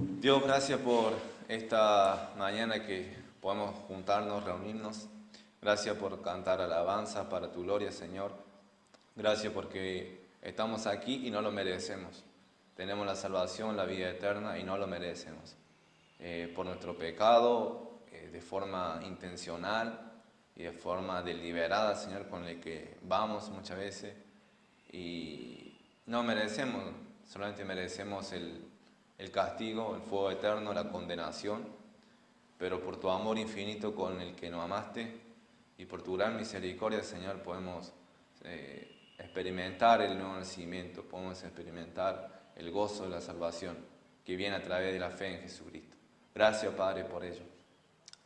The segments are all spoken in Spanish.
Dios, gracias por esta mañana que podemos juntarnos, reunirnos. Gracias por cantar alabanza para tu gloria, Señor. Gracias porque estamos aquí y no lo merecemos. Tenemos la salvación, la vida eterna y no lo merecemos. Por nuestro pecado, de forma intencional y de forma deliberada, Señor, con el que vamos muchas veces. Y no merecemos, solamente merecemos el castigo, el fuego eterno, la condenación, pero por tu amor infinito con el que nos amaste y por tu gran misericordia, Señor, podemos experimentar el nuevo nacimiento, podemos experimentar el gozo de la salvación que viene a través de la fe en Jesucristo. Gracias, Padre, por ello.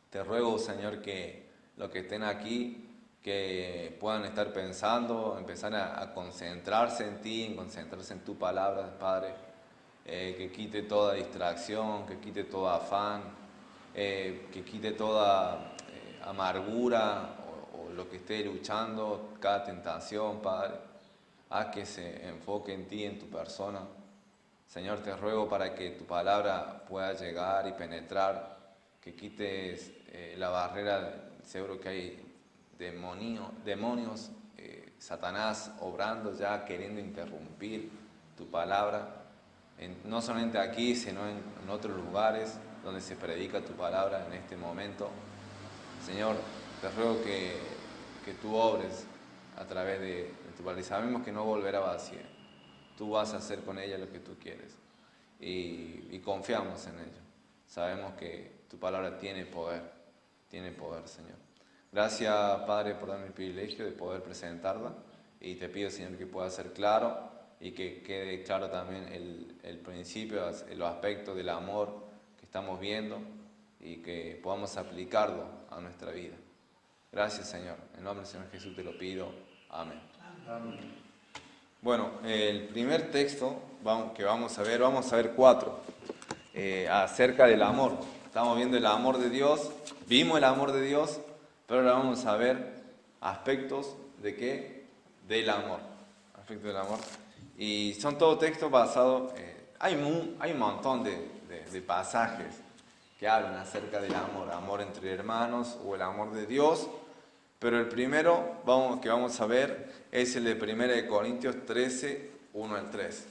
Te ruego, Señor, que los que estén aquí, que puedan estar pensando, empezar a concentrarse en ti, en concentrarse en tu palabra, Padre, que quite toda distracción, que quite todo afán, que quite toda amargura o lo que esté luchando, cada tentación, Padre. Haz que se enfoque en ti, en tu persona. Señor, te ruego para que tu palabra pueda llegar y penetrar, que quites la barrera, seguro que hay demonios, Satanás obrando ya, queriendo interrumpir tu palabra, no solamente aquí, sino en otros lugares donde se predica tu palabra en este momento. Señor, te ruego que tú obres a través de tu palabra. Y sabemos que no volverá vacía. Tú vas a hacer con ella lo que tú quieres. Y confiamos en ello. Sabemos que tu palabra tiene poder, Señor. Gracias, Padre, por darme el privilegio de poder presentarla. Y te pido, Señor, que pueda ser claro y que quede claro también el principio, los aspectos del amor que estamos viendo y que podamos aplicarlo a nuestra vida. Gracias, Señor. En nombre del Señor Jesús te lo pido. Amén. Amén. Bueno, el primer texto que vamos a ver 4, acerca del amor. Estamos viendo el amor de Dios, vimos el amor de Dios, pero ahora vamos a ver aspectos de qué, del amor. Aspectos del amor. Y son todos textos basados, hay un montón de pasajes que hablan acerca del amor, amor entre hermanos o el amor de Dios. Pero el primero que vamos a ver es el de 1 Corintios 13, 1 al 3.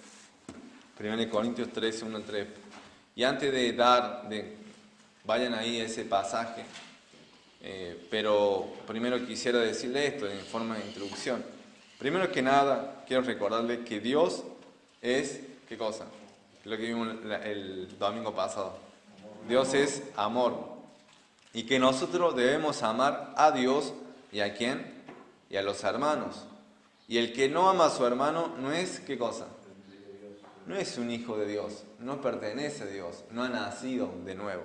1 Corintios 13, 1 al 3. Y antes vayan ahí a ese pasaje, pero primero quisiera decirle esto en forma de introducción. Primero que nada, quiero recordarle que Dios es, ¿qué cosa? Lo que vimos el domingo pasado. Dios es amor. Y que nosotros debemos amar a Dios. ¿Y a quién? Y a los hermanos. Y el que no ama a su hermano no es, ¿qué cosa? No es un hijo de Dios, no pertenece a Dios, no ha nacido de nuevo.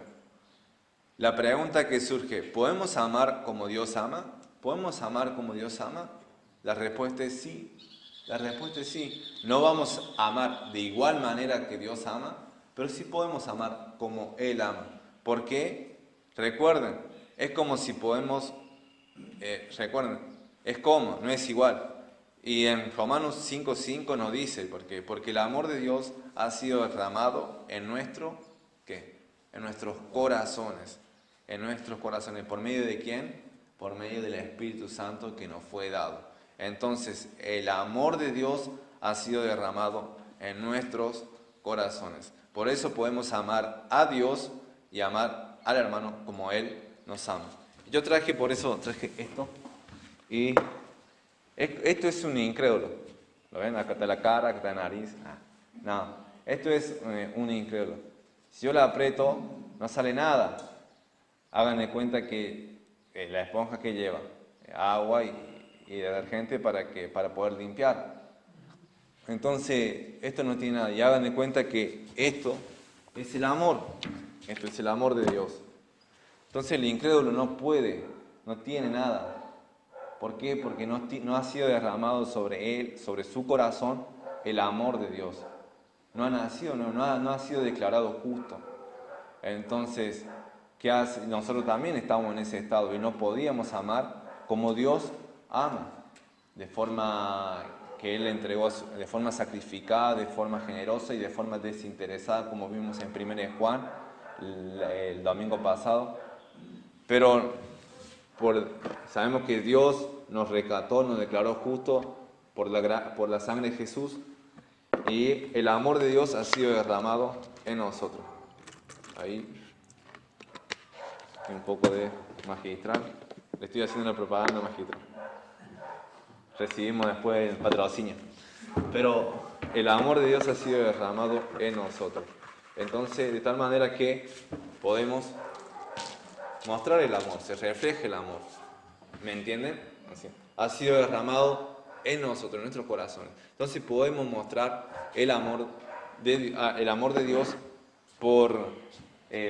La pregunta que surge, ¿podemos amar como Dios ama? ¿Podemos amar como Dios ama? La respuesta es sí. La respuesta es sí. No vamos a amar de igual manera que Dios ama, pero sí podemos amar como Él ama. ¿Por qué? Recuerden, es como si podemos... recuerden, es como, no es igual. Y en Romanos 5:5 nos dice, porque el amor de Dios ha sido derramado en ¿qué? En nuestros corazones. En nuestros corazones. ¿Por medio de quién? Por medio del Espíritu Santo que nos fue dado. Entonces, el amor de Dios ha sido derramado en nuestros corazones. Por eso podemos amar a Dios y amar al hermano como Él nos ama. Yo traje esto. Y esto es un incrédulo. ¿Lo ven? Acá está la cara, acá está la nariz. No, esto es un incrédulo. Si yo la aprieto, no sale nada. Hagan de cuenta que la esponja que lleva agua y detergente para poder limpiar. Entonces, esto no tiene nada. Y hagan de cuenta que esto es el amor. Esto es el amor de Dios. Entonces el incrédulo no tiene nada. ¿Por qué? Porque no ha sido derramado sobre él, sobre su corazón, el amor de Dios. No ha nacido, no ha sido declarado justo. Entonces, ¿qué hace? Nosotros también estamos en ese estado y no podíamos amar como Dios ama, de forma que Él entregó de forma sacrificada, de forma generosa y de forma desinteresada, como vimos en 1 de Juan el domingo pasado. Pero sabemos que Dios nos rescató, nos declaró justos por la sangre de Jesús, y el amor de Dios ha sido derramado en nosotros. Ahí un poco de magistral. Le estoy haciendo una propaganda magistral. Recibimos después el patrocinio. Pero el amor de Dios ha sido derramado en nosotros. Entonces, de tal manera que podemos mostrar el amor, se refleja el amor. ¿Me entienden? Así. Ha sido derramado en nosotros, en nuestros corazones. Entonces podemos mostrar el amor de Dios por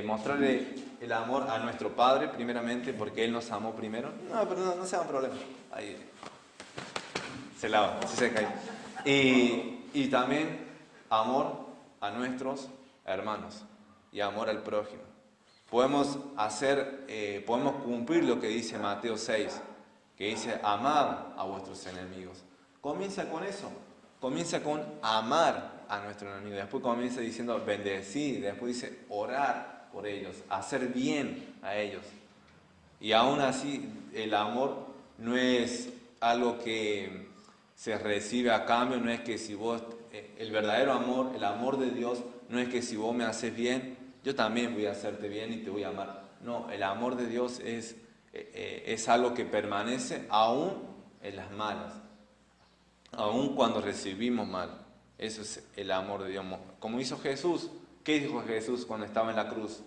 mostrarle el amor a nuestro Padre, primeramente, porque Él nos amó primero. No, pero no sea un problema. Ahí se lava, así se cae. Y también amor a nuestros hermanos y amor al prójimo. Podemos cumplir lo que dice Mateo 6, que dice: amad a vuestros enemigos. Comienza con eso, comienza con amar a nuestros enemigos. Después comienza diciendo bendecir, después dice orar por ellos, hacer bien a ellos. Y aún así el amor no es algo que se recibe a cambio, no es que si vos, el verdadero amor, el amor de Dios, no es que si vos me haces bien, yo también voy a hacerte bien y te voy a amar. No, el amor de Dios es algo que permanece aún en las malas, aún cuando recibimos mal. Eso es el amor de Dios. Como hizo Jesús. ¿Qué dijo Jesús cuando estaba en la cruz?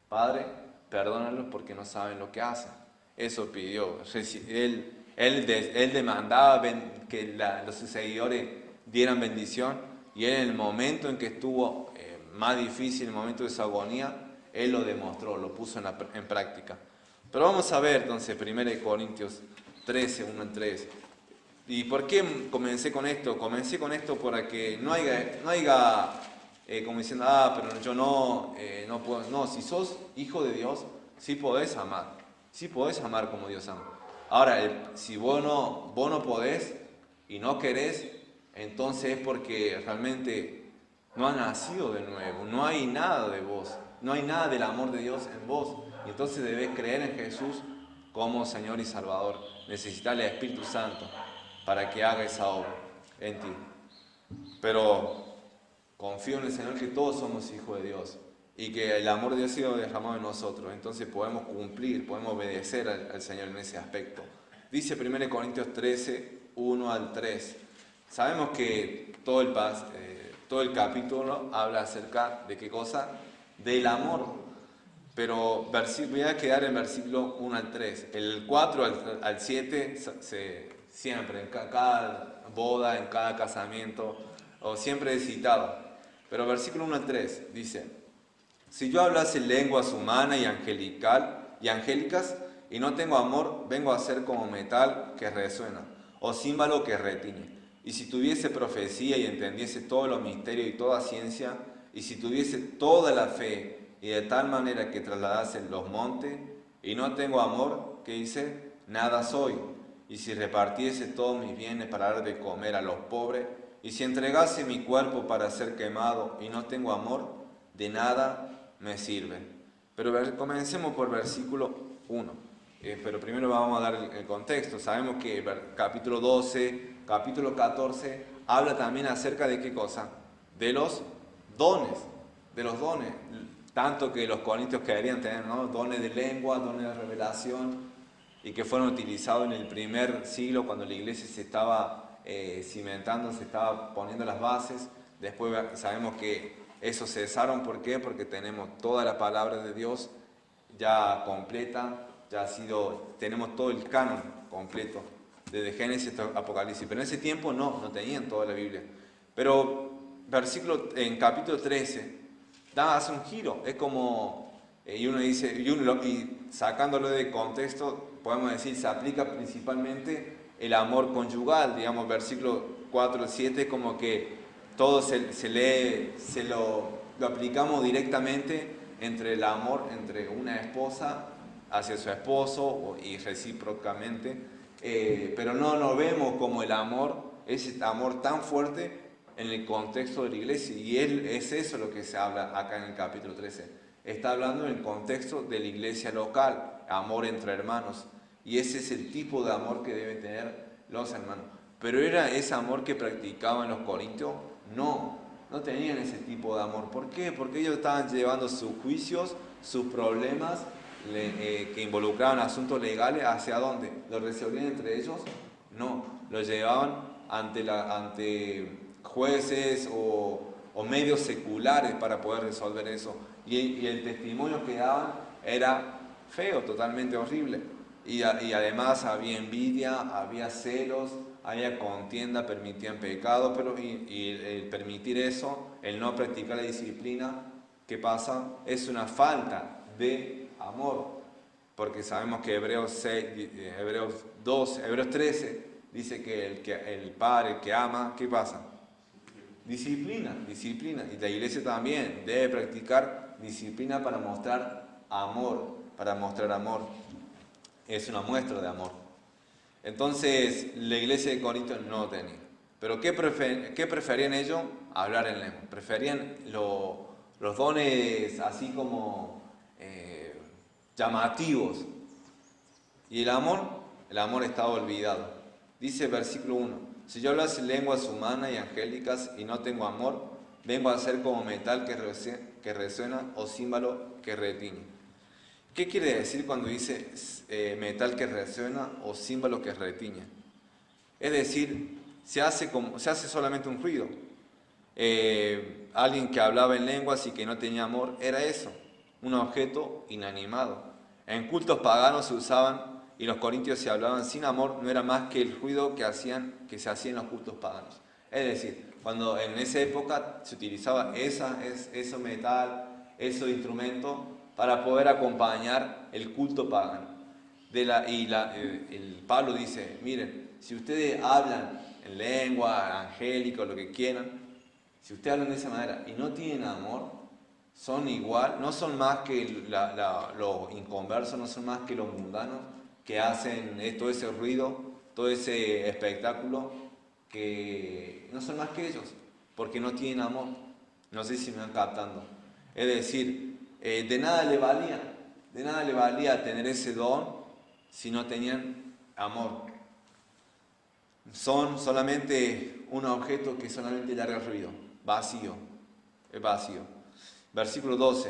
Padre, perdónalos porque no saben lo que hacen. Eso pidió. Él demandaba que sus seguidores dieran bendición, y él, en el momento en que estuvo más difícil, en el momento de su agonía, él lo demostró, lo puso en práctica. Pero vamos a ver entonces 1 Corintios 13, 1 al 3. ¿Y por qué comencé con esto? Comencé con esto para que no haya como diciendo, pero yo no puedo. No, si sos hijo de Dios, sí podés amar. Sí podés amar como Dios ama. Ahora, si vos no podés y no querés, entonces es porque realmente no has nacido de nuevo. No hay nada de vos. No hay nada del amor de Dios en vos. Y entonces debes creer en Jesús como Señor y Salvador. Necesitas el Espíritu Santo para que haga esa obra en ti. Pero confío en el Señor que todos somos hijos de Dios y que el amor de Dios ha sido derramado en nosotros. Entonces podemos cumplir, podemos obedecer al Señor en ese aspecto. Dice 1 Corintios 13, 1 al 3. Sabemos que todo el capítulo habla acerca de qué cosa, del amor. Pero voy a quedar en versículo 1 al 3. El 4 al 7 siempre, en cada boda, en cada casamiento, o siempre es citado. Pero versículo 1 al 3 dice: si yo hablase lenguas humanas y angélicas y no tengo amor, vengo a ser como metal que resuena, o címbalo que retiñe. Y si tuviese profecía y entendiese todos los misterios y toda ciencia, y si tuviese toda la fe y de tal manera que trasladase los montes, y no tengo amor, ¿qué dice? Nada soy. Y si repartiese todos mis bienes para dar de comer a los pobres, y si entregase mi cuerpo para ser quemado y no tengo amor, de nada me sirve. Pero comencemos por versículo 1. Pero primero vamos a dar el contexto. Sabemos que capítulo 12, capítulo 14, habla también acerca de qué cosa? De los dones. De los dones. Tanto que los corintios querían tener, ¿no? Dones de lengua, dones de revelación, y que fueron utilizados en el primer siglo cuando la iglesia se estaba cimentando, se estaba poniendo las bases. Después sabemos que eso cesaron. ¿Por qué? Porque tenemos toda la palabra de Dios ya completa, tenemos todo el canon completo, desde Génesis hasta Apocalipsis. Pero en ese tiempo no tenían toda la Biblia. Pero en capítulo 13 hace un giro, es como, y uno dice, y sacándolo de contexto, podemos decir, se aplica principalmente el amor conyugal, digamos, versículo 4 al 7, como que todo lo aplicamos directamente entre el amor entre una esposa hacia su esposo y recíprocamente, pero no lo vemos como el amor ese amor tan fuerte en el contexto de la iglesia. Y es eso lo que se habla acá en el capítulo 13. Está hablando en el contexto de la iglesia local, amor entre hermanos. Y ese es el tipo de amor que deben tener los hermanos. Pero ¿era ese amor que practicaban los corintios? No tenían ese tipo de amor. ¿Por qué? Porque ellos estaban llevando sus juicios, sus problemas que involucraban asuntos legales, ¿hacia dónde? ¿Lo resolvían entre ellos? No, lo llevaban ante jueces o medios seculares para poder resolver eso. Y el testimonio que daban era feo, totalmente horrible. Y además había envidia, había celos, había contienda, permitían pecado, pero el permitir eso, el no practicar la disciplina, ¿qué pasa? Es una falta de amor. Porque sabemos que Hebreos 13 dice que el padre, el que ama, ¿qué pasa? Disciplina. Y la iglesia también debe practicar disciplina para mostrar amor. Es una muestra de amor. Entonces, la iglesia de Corinto no tenía. Pero ¿qué preferían ellos? Hablar en lengua. Preferían los dones así como llamativos. Y el amor estaba olvidado. Dice el versículo 1: si yo hablase lenguas humanas y angélicas y no tengo amor, vengo a ser como metal que resuena o címbalo que retiñe. ¿Qué quiere decir cuando dice metal que resuena o címbalo que retiñe? Es decir, se hace solamente un ruido. Alguien que hablaba en lenguas y que no tenía amor era eso, un objeto inanimado. En cultos paganos se usaban, y los corintios, si hablaban sin amor, no era más que el ruido que se hacía en los cultos paganos. Es decir, cuando en esa época se utilizaba ese metal, esos instrumentos, para poder acompañar el culto pagano. El Pablo dice, miren, si ustedes hablan en lengua, angélica, lo que quieran, si ustedes hablan de esa manera y no tienen amor, son igual, no son más que los inconversos, no son más que los mundanos que hacen todo ese ruido, todo ese espectáculo, que no son más que ellos, porque no tienen amor. No sé si me van captando. Es decir, de nada le valía tener ese don si no tenían amor. Son solamente un objeto que solamente larga ruido, es vacío. Versículo 2: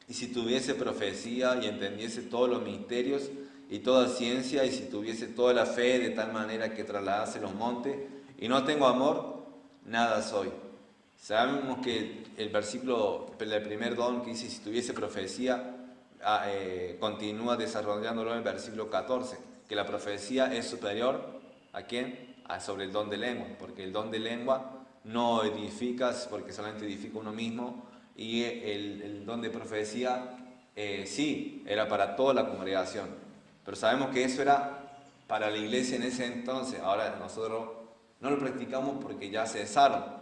y si tuviese profecía y entendiese todos los misterios y toda ciencia, y si tuviese toda la fe de tal manera que trasladase los montes, y no tengo amor, nada soy. Sabemos que el primer don que dice si tuviese profecía, continúa desarrollándolo en el versículo 14, que la profecía es superior ¿a quién? Sobre el don de lengua, porque el don de lengua no edifica, porque solamente edifica uno mismo, y el don de profecía sí, era para toda la congregación, pero sabemos que eso era para la iglesia en ese entonces. Ahora nosotros no lo practicamos porque ya cesaron.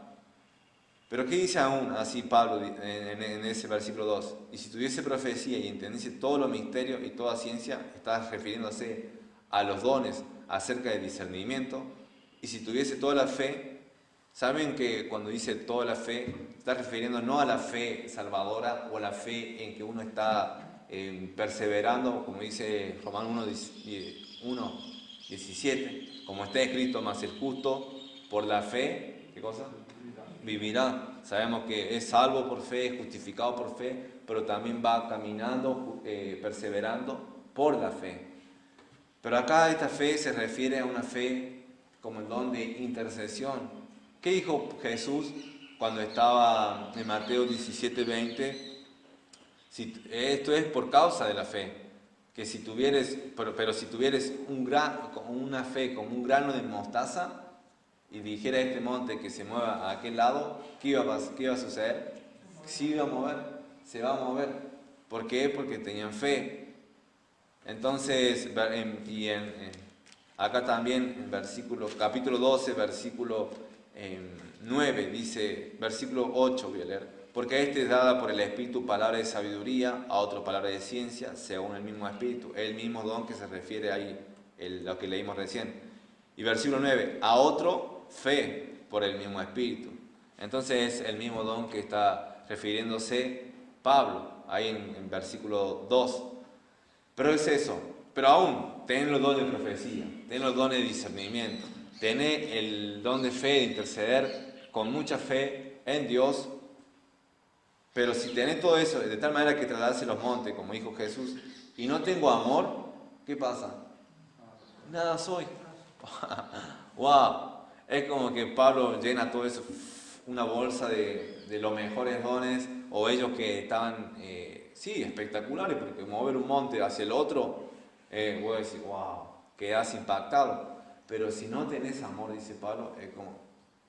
Pero ¿qué dice aún así Pablo en ese versículo 2? Y si tuviese profecía y entendiese todos los misterios y toda ciencia, está refiriéndose a los dones acerca del discernimiento. Y si tuviese toda la fe, ¿saben que cuando dice toda la fe, está refiriendo no a la fe salvadora o a la fe en que uno está perseverando, como dice Romanos 1:17, como está escrito, más el justo por la fe, ¿qué cosa? Vivirá. Sabemos que es salvo por fe, es justificado por fe, pero también va caminando, perseverando por la fe. Pero acá esta fe se refiere a una fe como el don de intercesión. ¿Qué dijo Jesús cuando estaba en Mateo 17:20? Esto es por causa de la fe, que si tuvieres, pero si tuvieres una fe como un grano de mostaza, y dijera a este monte que se mueva a aquel lado, ¿qué iba a suceder? Se va a mover. ¿Por qué? Porque tenían fe. Entonces, acá también en capítulo 12, versículo 9, dice, versículo 8 voy a leer: porque a este es dada por el Espíritu palabra de sabiduría, a otro palabra de ciencia, según el mismo Espíritu, el mismo don que se refiere ahí, lo que leímos recién. Y versículo 9, a otro fe por el mismo Espíritu. Entonces es el mismo don que está refiriéndose Pablo, ahí en versículo 2. Pero es eso, pero aún, ten los dones de profecía, ten los dones de discernimiento, ten el don de fe, de interceder con mucha fe en Dios. Pero si tenés todo eso de tal manera que trasladase los montes, como dijo Jesús, y no tengo amor, ¿qué pasa? Nada soy. ¡Wow! Es como que Pablo llena todo eso, una bolsa de los mejores dones, o ellos que estaban, sí, espectaculares, porque mover un monte hacia el otro, voy a decir, ¡wow! Quedas impactado. Pero si no tenés amor, dice Pablo, es como,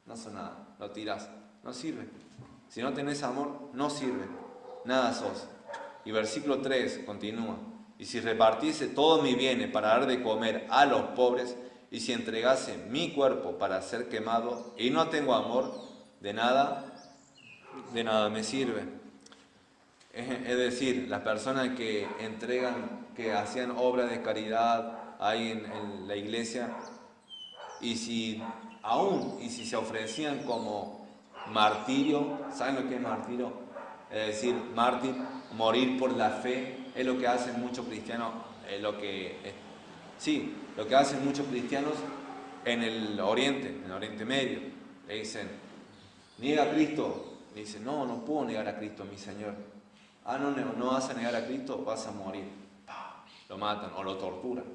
no son nada, lo tirás, no sirve. Si no tenés amor, no sirve, nada sos. Y versículo 3 continúa, y si repartiese todos mis bienes para dar de comer a los pobres, y si entregase mi cuerpo para ser quemado, y no tengo amor, de nada me sirve. Es decir, las personas que entregan, que hacían obras de caridad ahí en la iglesia, y si se ofrecían como martirio, ¿saben lo que es martirio? Es decir, mártir, morir por la fe, es lo que hacen muchos cristianos, lo que hacen muchos cristianos en el Oriente Medio. Le dicen, niega a Cristo. Le dicen, no puedo negar a Cristo, mi Señor. No vas a negar a Cristo, vas a morir. Lo matan o lo torturan.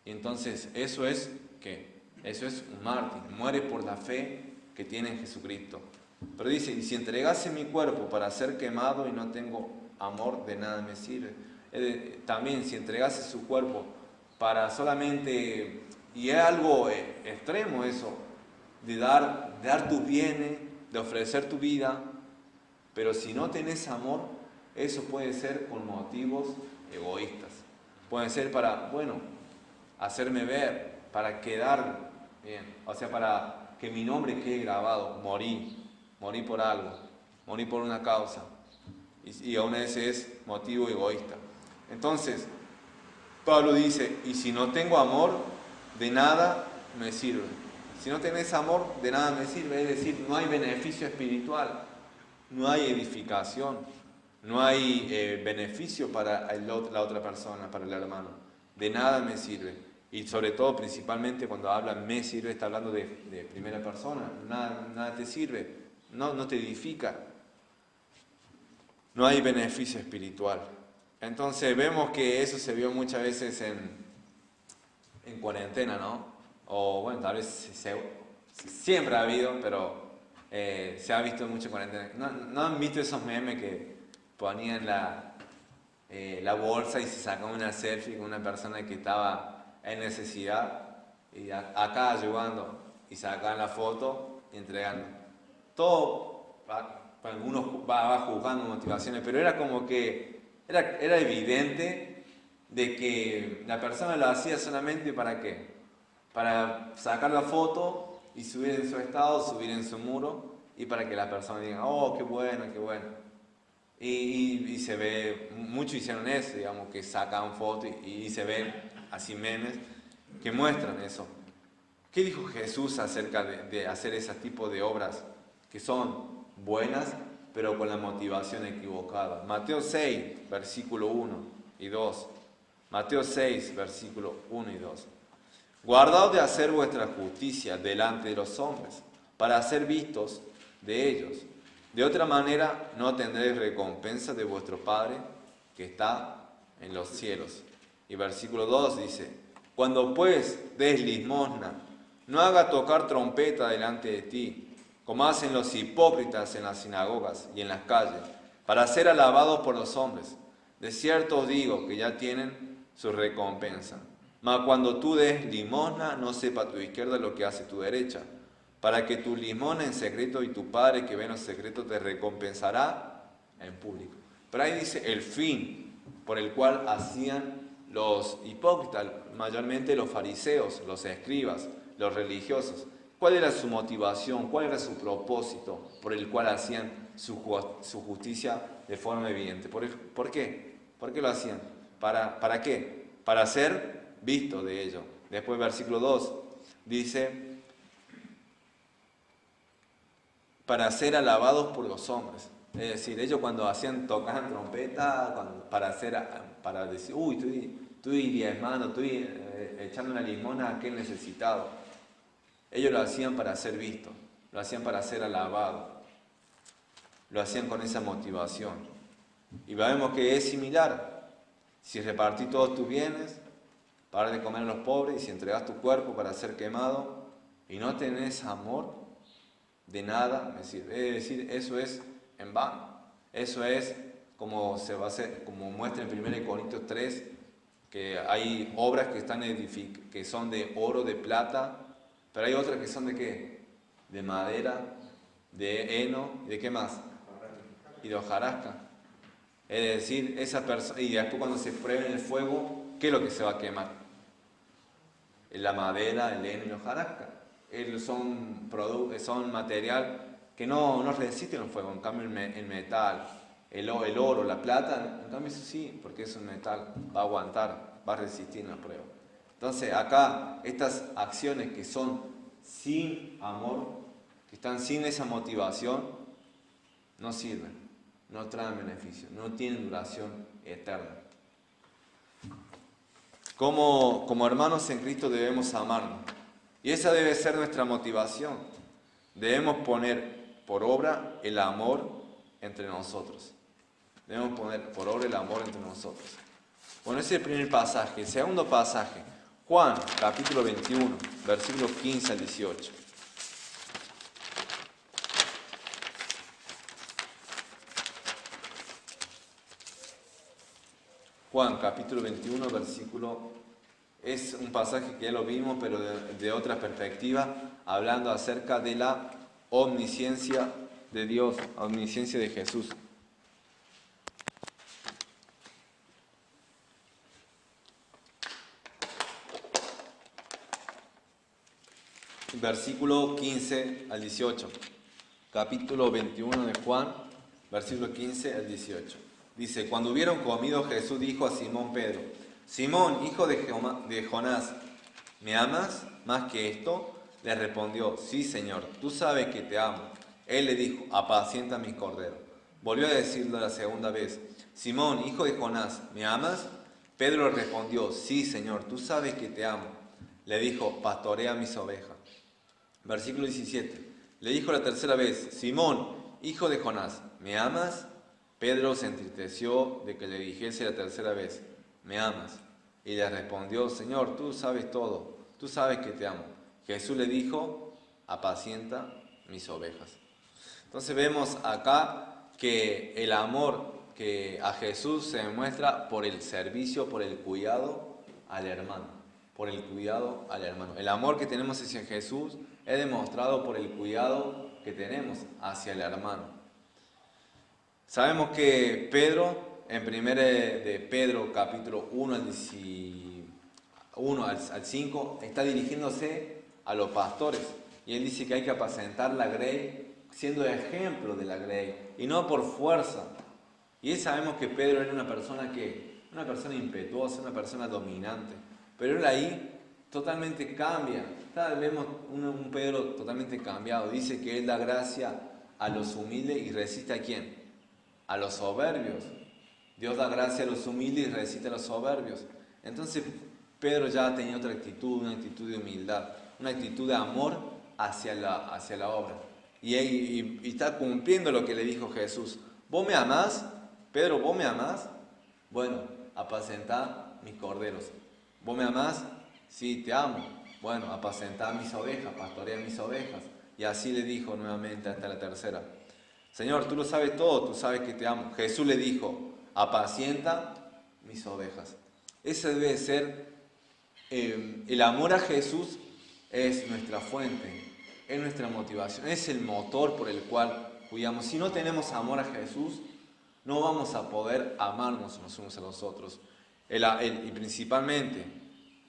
Y entonces, eso es un mártir, muere por la fe que tiene en Jesucristo. Pero dice, y si entregase mi cuerpo para ser quemado y no tengo amor, de nada me sirve. También, si entregase su cuerpo para solamente, y es algo extremo eso, de dar tus bienes, de ofrecer tu vida, pero si no tenés amor, eso puede ser con motivos egoístas. Puede ser para, hacerme ver, para quedar bien, o sea, para que mi nombre quede grabado, morí por algo, morí por una causa, y aún ese es motivo egoísta. Entonces, Pablo dice, y si no tengo amor, de nada me sirve. Si no tenés amor, de nada me sirve, es decir, no hay beneficio espiritual, no hay edificación, no hay beneficio para la otra persona, para el hermano, de nada me sirve. Y sobre todo, principalmente cuando habla me sirve, está hablando de primera persona, nada te sirve, no te edifica, no hay beneficio espiritual. Entonces vemos que eso se vio muchas veces en cuarentena, ¿no? O tal vez siempre ha habido, pero se ha visto mucho en cuarentena. ¿No han visto esos memes que ponían la bolsa y se sacaban una selfie con una persona que estaba en necesidad y acá ayudando, y sacaban la foto y entregando? Todo, algunos va juzgando motivaciones, pero era como que era evidente de que la persona lo hacía solamente ¿para qué? Para sacar la foto y subir en su estado, subir en su muro, y para que la persona diga, oh, qué bueno, qué bueno. Y se ve, muchos hicieron eso, digamos, que sacan fotos y se ven así memes que muestran eso. ¿Qué dijo Jesús acerca de hacer ese tipo de obras que son buenas, pero con la motivación equivocada? Mateo 6, versículo 1 y 2. Mateo 6, versículo 1 y 2. Guardaos de hacer vuestra justicia delante de los hombres, para ser vistos de ellos. De otra manera no tendréis recompensa de vuestro Padre que está en los cielos. Y versículo 2 dice, cuando pues des limosna, no haga tocar trompeta delante de ti, como hacen los hipócritas en las sinagogas y en las calles, para ser alabados por los hombres. De cierto os digo que ya tienen su recompensa. Mas cuando tú des limosna, no sepa tu izquierda lo que hace tu derecha, para que tu limosna en secreto y tu Padre que ve en los secretos te recompensará en público. Pero ahí dice el fin por el cual hacían los hipócritas, mayormente los fariseos, los escribas, los religiosos. ¿Cuál era su motivación? ¿Cuál era su propósito por el cual hacían su justicia de forma evidente? ¿Por qué? ¿Por qué lo hacían? ¿Para qué? Para ser visto de ellos, Después versículo 2 dice, para ser alabados por los hombres. Es decir, ellos cuando tocaban trompeta, para decir, uy, estoy diezmando, estoy echando una limona a aquel necesitado. Ellos lo hacían para ser vistos, lo hacían para ser alabados, lo hacían con esa motivación. Y vemos que es similar. Si repartís todos tus bienes, para de comer a los pobres, y si entregas tu cuerpo para ser quemado, y no tenés amor de nada, es decir, eso es en vano. Eso es como se va a hacer, como muestra en 1 Corintios 3, que hay obras que son de oro, de plata, pero hay otras que son de ¿qué? De madera, de heno, y de qué más, y de hojarasca. Es decir, y después cuando se pruebe en el fuego, ¿qué es lo que se va a quemar? La madera, el heno y la hojarasca. Son material que no resisten el fuego. En cambio el metal, el oro, la plata, en cambio eso sí, porque es un metal, va a aguantar, va a resistir en la prueba. Entonces acá estas acciones que son sin amor, que están sin esa motivación, no sirven, no traen beneficio, no tienen duración eterna. Como hermanos en Cristo debemos amarnos. Y esa debe ser nuestra motivación. Debemos poner por obra el amor entre nosotros. Debemos poner por obra el amor entre nosotros. Bueno, ese es el primer pasaje. El segundo pasaje, Juan, capítulo 21, versículos 15 al 18. Juan, capítulo 21, versículo... Es un pasaje que ya lo vimos, pero de otra perspectiva, hablando acerca de la omnisciencia de Dios, omnisciencia de Jesús. Versículo 15 al 18. Capítulo 21 de Juan, versículo 15 al 18. Dice, cuando hubieron comido, Jesús dijo a Simón Pedro, Simón, hijo de Jonás, ¿me amas más que esto? Le respondió, sí, Señor, tú sabes que te amo. Él le dijo, apacienta mis corderos. Volvió a decirlo la segunda vez, Simón, hijo de Jonás, ¿me amas? Pedro le respondió, sí, Señor, tú sabes que te amo. Le dijo, pastorea mis ovejas. Versículo 17. Le dijo la tercera vez, Simón, hijo de Jonás, ¿me amas? Pedro se entristeció de que le dijese la tercera vez, ¿me amas? Y le respondió, Señor, tú sabes todo, tú sabes que te amo. Jesús le dijo, apacienta mis ovejas. Entonces vemos acá que el amor que a Jesús se demuestra por el servicio, por el cuidado al hermano. Por el cuidado al hermano. El amor que tenemos hacia Jesús es demostrado por el cuidado que tenemos hacia el hermano. Sabemos que Pedro, en 1 de Pedro capítulo 1 al 5, está dirigiéndose a los pastores. Y él dice que hay que apacentar la grey, siendo ejemplo de la grey, y no por fuerza. Y sabemos que Pedro era una persona impetuosa, una persona dominante. Pero él ahí totalmente cambia. Vemos un Pedro totalmente cambiado. Dice que él da gracia a los humildes y resiste ¿a quién? A los soberbios. Dios da gracia a los humildes y resiste a los soberbios. Entonces Pedro ya tenía otra actitud, una actitud de humildad, una actitud de amor hacia la obra. Y está cumpliendo lo que le dijo Jesús. ¿Vos me amás? Pedro, ¿vos me amás? Bueno, apacentá mis corderos. ¿Vos me amás? Sí, te amo. Bueno, apacentá mis ovejas, pastorea mis ovejas. Y así le dijo nuevamente hasta la tercera. Señor, tú lo sabes todo, tú sabes que te amo. Jesús le dijo, apacienta mis ovejas. Ese debe ser, el amor a Jesús es nuestra fuente, es nuestra motivación, es el motor por el cual cuidamos. Si no tenemos amor a Jesús, no vamos a poder amarnos los unos a los otros. Y principalmente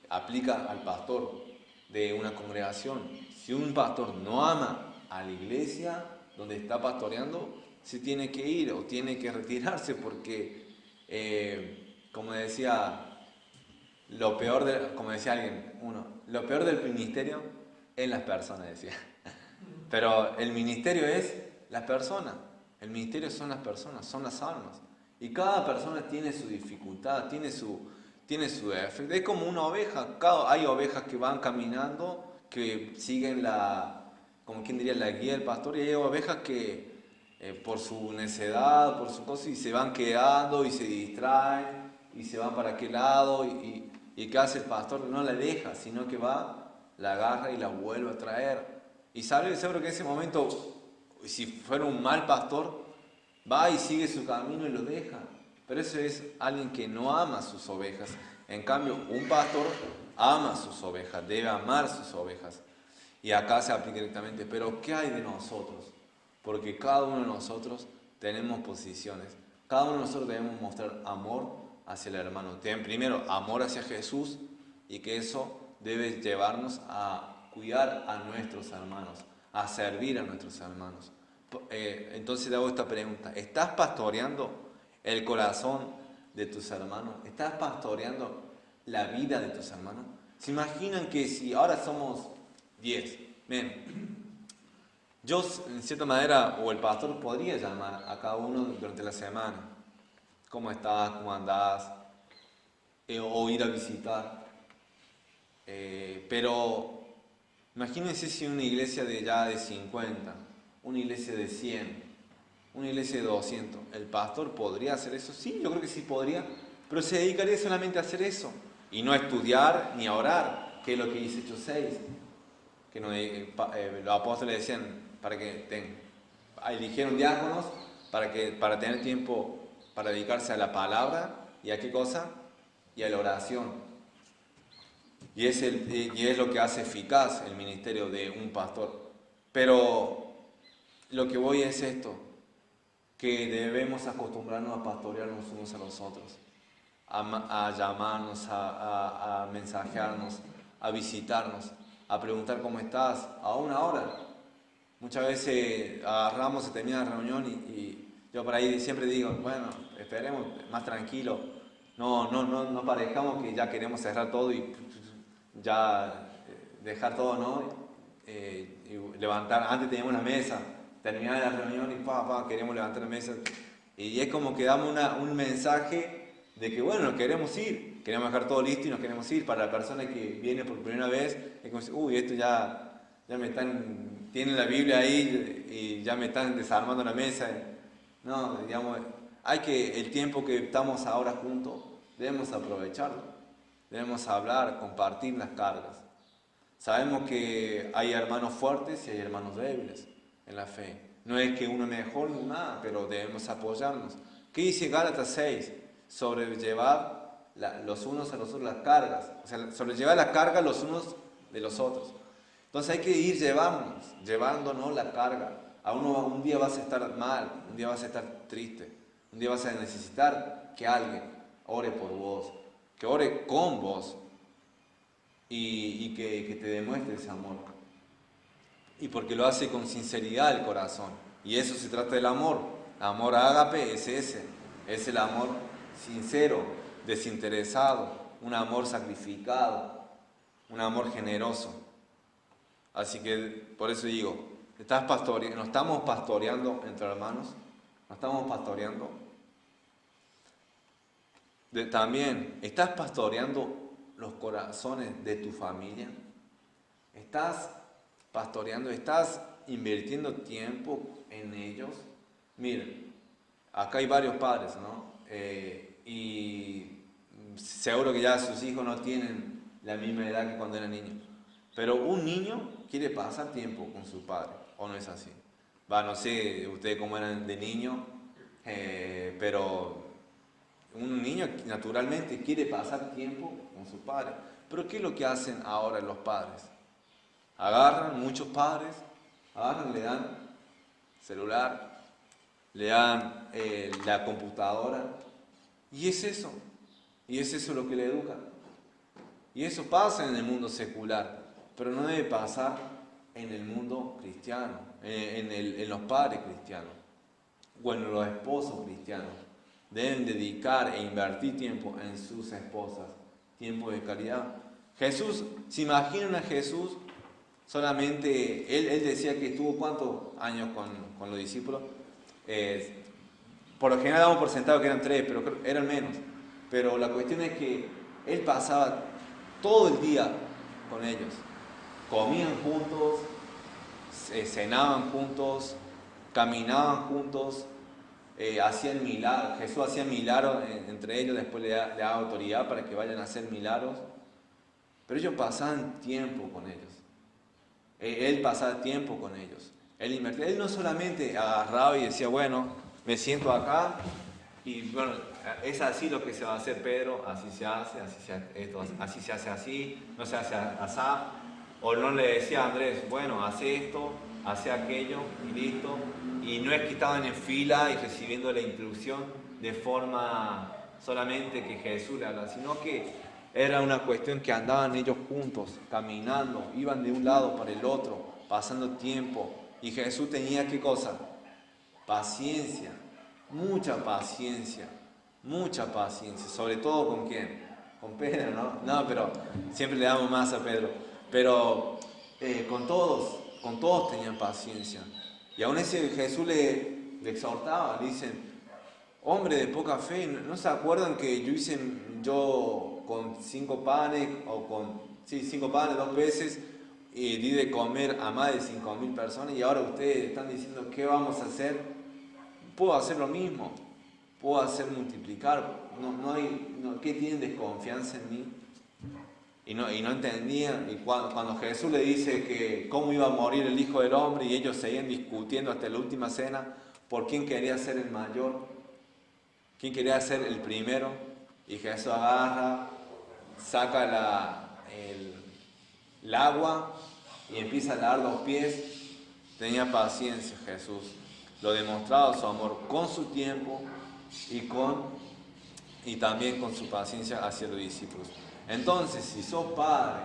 aplica al pastor de una congregación. Si un pastor no ama a la iglesia donde está pastoreando, se tiene que ir o tiene que retirarse porque, como decía lo peor, como decía alguien, lo peor del ministerio es las personas, decía. Pero el ministerio es las personas. El ministerio son las personas, son las almas. Y cada persona tiene su dificultad, tiene su defecto. Es como una oveja. Hay ovejas que van caminando, que siguen como quien diría, la guía del pastor. Y hay ovejas que por su necedad, por su cosa, y se van quedando y se distraen y se van para aquel lado. ¿Y qué hace el pastor? No la deja, sino que va, la agarra y la vuelve a traer. Y seguro que en ese momento, si fuera un mal pastor, va y sigue su camino y lo deja. Pero eso es alguien que no ama a sus ovejas. En cambio, un pastor ama a sus ovejas, debe amar sus ovejas. Y acá se aplica directamente. Pero ¿qué hay de nosotros? Porque cada uno de nosotros tenemos posiciones. Cada uno de nosotros debemos mostrar amor hacia el hermano. Primero, amor hacia Jesús, y que eso debe llevarnos a cuidar a nuestros hermanos, a servir a nuestros hermanos. Entonces te hago esta pregunta: ¿estás pastoreando el corazón de tus hermanos? ¿Estás pastoreando la vida de tus hermanos? ¿Se imaginan que si ahora somos 10? Bien, yo en cierta manera, o el pastor podría llamar a cada uno durante la semana: ¿cómo estás? ¿Cómo andás? O ir a visitar. Pero imagínense si una iglesia de 50, una iglesia de 100, una iglesia de 200, ¿el pastor podría hacer eso? Sí, yo creo que sí podría, pero se dedicaría solamente a hacer eso y no a estudiar ni a orar, que es lo que dice Hechos 6, que los apóstoles decían para que eligieron diáconos para tener tiempo para dedicarse a la palabra y a qué cosa, y a la oración. Y es lo que hace eficaz el ministerio de un pastor. Pero lo que voy es esto: que debemos acostumbrarnos a pastorearnos unos a los otros, a llamarnos, a mensajearnos, a visitarnos, a preguntar cómo estás, aún ahora. Muchas veces agarramos, se termina la reunión y yo por ahí siempre digo: bueno, esperemos más tranquilo, no parezcamos que ya queremos cerrar todo y ya dejar todo, ¿no? Y levantar. Antes teníamos una mesa, terminar la reunión y queremos levantar la mesa. Y es como que damos un mensaje de que, bueno, nos queremos ir, queremos dejar todo listo y nos queremos ir. Para la persona que viene por primera vez, es como decir: esto ya me tienen la Biblia ahí y ya me están desarmando la mesa. No, digamos, el tiempo que estamos ahora juntos, debemos aprovecharlo. Debemos hablar, compartir las cargas. Sabemos que hay hermanos fuertes y hay hermanos débiles en la fe. No es que uno es mejor ni nada, pero debemos apoyarnos. ¿Qué dice Gálatas 6? Sobrellevar los unos a los otros las cargas. O sea, sobrellevar las cargas los unos de los otros. Entonces hay que ir llevándonos la carga. Un día vas a estar mal, un día vas a estar triste, un día vas a necesitar que alguien ore por vos, que ore con vos y que te demuestre ese amor. Y porque lo hace con sinceridad el corazón. Y eso se trata del amor. Amor ágape es ese. Es el amor sincero, desinteresado, un amor sacrificado, un amor generoso. Así que por eso digo, ¿no estamos pastoreando entre hermanos? ¿No estamos pastoreando? También, ¿estás pastoreando los corazones de tu familia? ¿Estás pastoreando? ¿Estás invirtiendo tiempo en ellos? Miren, acá hay varios padres, ¿no? Y seguro que ya sus hijos no tienen la misma edad que cuando eran niños. Pero un niño quiere pasar tiempo con su padre, ¿o no es así? No sé ustedes cómo eran de niño, pero un niño naturalmente quiere pasar tiempo con su padre. Pero ¿qué es lo que hacen ahora los padres? Muchos padres le dan celular, le dan la computadora, y es eso lo que le educan. Y eso pasa en el mundo secular, pero no debe pasar en el mundo cristiano, en los padres cristianos, o en los esposos cristianos. Deben dedicar e invertir tiempo en sus esposas, tiempo de calidad. Jesús, ¿se imaginan a Jesús? Solamente, él decía que estuvo ¿cuántos años con los discípulos? Por lo general damos por sentado que eran 3, pero eran menos. Pero la cuestión es que él pasaba todo el día con ellos. Comían juntos, cenaban juntos, caminaban juntos, hacían milagros. Jesús hacía milagros entre ellos, después le da autoridad para que vayan a hacer milagros. Pero ellos pasaban tiempo con ellos. Él pasaba tiempo con ellos. Él invertía. Él no solamente agarraba y decía, bueno, me siento acá y bueno, es así lo que se va a hacer, Pedro, así se hace, así se hace así, no se hace así. O no le decía a Andrés, bueno, hace esto, hace aquello y listo. Y no es que estaban en fila y recibiendo la instrucción de forma solamente que Jesús le hablaba, sino que era una cuestión que andaban ellos juntos, caminando, iban de un lado para el otro, pasando tiempo. Y Jesús tenía, ¿qué cosa? Paciencia, mucha paciencia, sobre todo ¿con quién? Con Pedro, ¿no? No, pero siempre le damos más a Pedro. Pero con todos tenían paciencia. Y aún ese Jesús le exhortaba, le dicen, hombre de poca fe, ¿no se acuerdan que yo con 5 panes, 5 panes, 2 peces, y di de comer a más de 5.000 personas, y ahora ustedes están diciendo, ¿qué vamos a hacer? Puedo hacer lo mismo, puedo hacer multiplicar, ¿qué tienen desconfianza en mí? Y no entendían, y cuando Jesús le dice que cómo iba a morir el Hijo del Hombre, y ellos seguían discutiendo hasta la última cena, por quién quería ser el mayor, quién quería ser el primero, y Jesús agarra, saca el agua y empieza a lavar los pies. Tenía paciencia Jesús, lo demostraba su amor con su tiempo y también con su paciencia hacia los discípulos. Entonces, si sos padre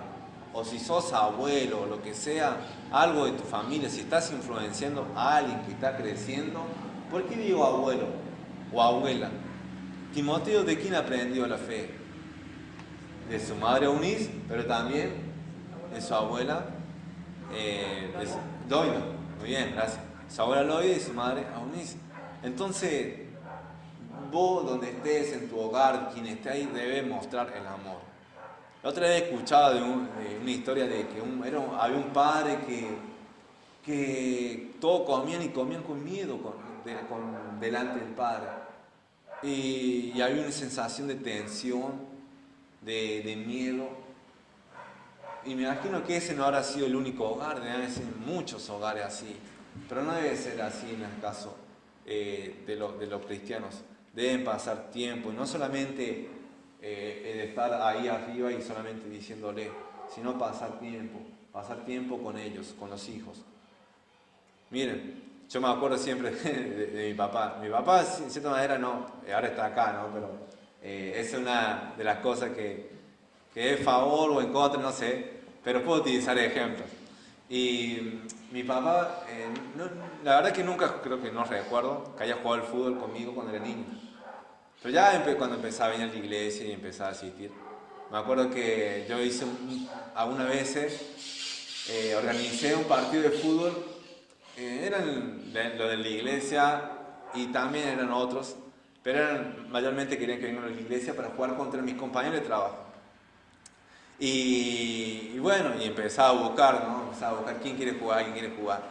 o si sos abuelo o lo que sea, algo de tu familia, si estás influenciando a alguien que está creciendo, ¿por qué digo abuelo o abuela? Timoteo, ¿de quién aprendió la fe? De su madre Eunice, pero también de su abuela Loida. Muy bien, gracias. Su abuela Loida y su madre Eunice. Entonces, vos donde estés, en tu hogar, quien esté ahí, debe mostrar el amor. La otra vez escuchaba de una historia de que había un padre que todos comían con miedo delante del padre. Y había una sensación de tensión, de miedo. Y me imagino que ese no habrá sido el único hogar, deben ser muchos hogares así. Pero no debe ser así en el caso de los cristianos. Deben pasar tiempo, y no solamente de estar ahí arriba y solamente diciéndole, sino pasar tiempo con ellos, con los hijos. Miren, yo me acuerdo siempre de mi papá. Mi papá, en cierta manera, no, ahora está acá, ¿no? Pero es una de las cosas que es favor o en contra, no sé, pero puedo utilizar ejemplos. Y mi papá, la verdad que nunca, creo que no recuerdo, que haya jugado al fútbol conmigo cuando era niño. Pero ya cuando empezaba a venir a la iglesia y empezaba a asistir, me acuerdo que yo hice algunas veces, organicé un partido de fútbol, eran lo de la iglesia y también eran otros, pero mayormente querían que vengan a la iglesia para jugar contra mis compañeros de trabajo. Y bueno, y empezaba a buscar, ¿no? Empezaba a buscar quién quiere jugar.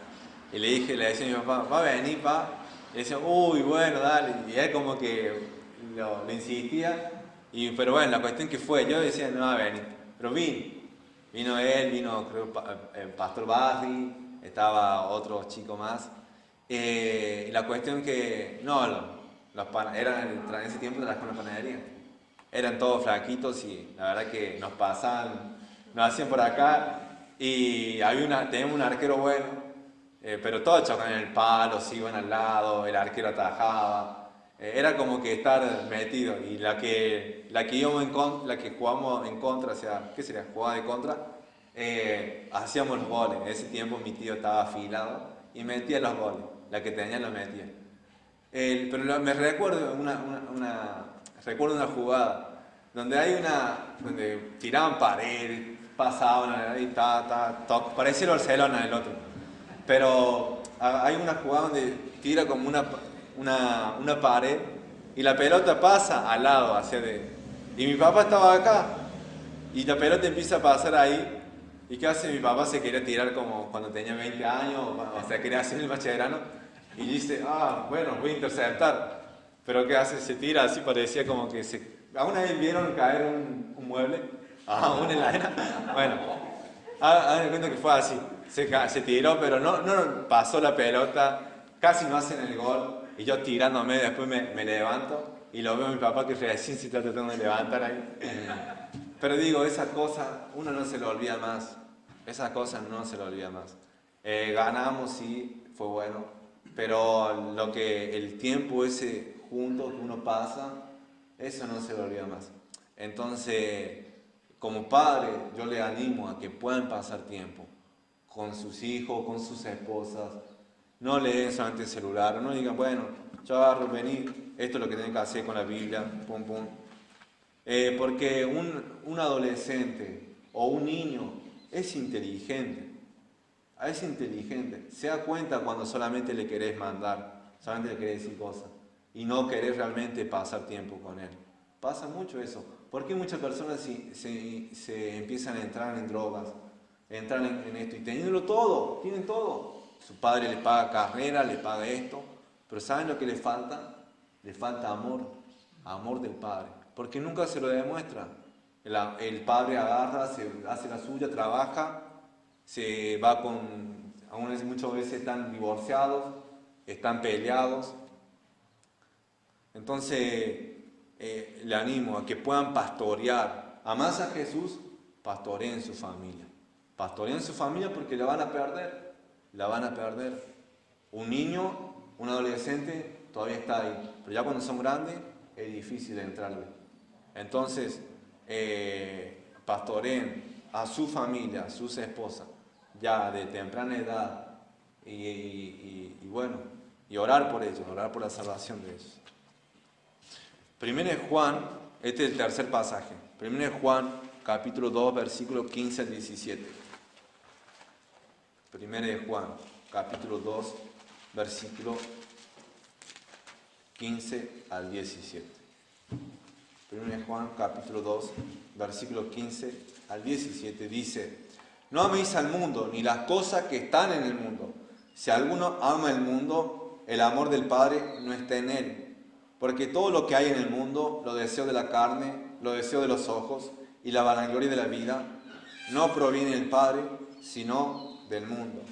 Y le decía a mi papá, va a venir, pa. Y decía, uy, bueno, dale. Y él como que le insistía, pero bueno, la cuestión que fue, yo decía, no va a venir, pero vino él, creo el Pastor Barry, estaba otro chico más, y la cuestión que, no, eran en ese tiempo trabajaba en la panadería, eran todos flaquitos y la verdad que nos hacían por acá, y teníamos un arquero bueno, pero todos chocaban en el palo, se iban al lado, el arquero atajaba. Era como que estar metido, y la que jugamos en contra, o sea, ¿qué sería? Jugada de contra, hacíamos los goles. En ese tiempo mi tío estaba afilado y metía los goles, la que tenía los metía. Pero me recuerdo una jugada donde donde tiraban pared, pasaban y parecía el Barcelona el otro. Pero hay una jugada donde tira como una pared y la pelota pasa al lado, y mi papá estaba acá y la pelota empieza a pasar ahí. ¿Y qué hace? Mi papá se quería tirar como cuando tenía 20 años, o sea, quería hacer el Mascherano, y dice, bueno, voy a interceptar. Pero ¿qué hace? Se tira así, parecía como que ¿Alguna vez vieron caer un mueble? Una heladera. Bueno, hagan cuenta que fue así. Se tiró, pero no pasó la pelota, casi no hacen el gol, y yo tirándome, después me levanto, y lo veo a mi papá que recién se está tratando de levantar ahí. Pero digo, esa cosa, uno no se lo olvida más. Esas cosas no se lo olvida más. Ganamos, sí, fue bueno, pero el tiempo ese junto que uno pasa, eso no se lo olvida más. Entonces, como padre, yo le animo a que puedan pasar tiempo con sus hijos, con sus esposas. No le den solamente el celular, no digan, bueno, yo agarro, vení, esto es lo que tienen que hacer con la Biblia, pum, pum. Porque un adolescente o un niño es inteligente, se da cuenta cuando solamente le querés mandar, solamente le querés decir cosas y no querés realmente pasar tiempo con él. Pasa mucho eso, porque muchas personas se empiezan a entrar en drogas, entran en esto y teniéndolo todo, tienen todo. Su padre le paga carrera, le paga esto, pero ¿saben lo que le falta? Le falta amor del padre, porque nunca se lo demuestra. El padre agarra, hace la suya, trabaja, se va muchas veces están divorciados, están peleados. Entonces, le animo a que puedan pastorear. Amás a Jesús, pastoreen su familia. Pastoreen su familia porque la van a perder. Un niño, un adolescente, todavía está ahí. Pero ya cuando son grandes, es difícil entrarle. Entonces, pastoreen a su familia, a sus esposas, ya de temprana edad. Y bueno, y orar por ellos, orar por la salvación de ellos. Primero de Juan, este es el tercer pasaje. Primero de Juan, capítulo 2, versículo 15 al 17. Primero de Juan, capítulo 2, versículo 15 al 17. Primero de Juan, capítulo 2, versículo 15 al 17 dice: No améis al mundo, ni las cosas que están en el mundo. Si alguno ama el mundo, el amor del Padre no está en él. Porque todo lo que hay en el mundo, los deseos de la carne, los deseos de los ojos y la vanagloria de la vida, no proviene del Padre, sino del mundo.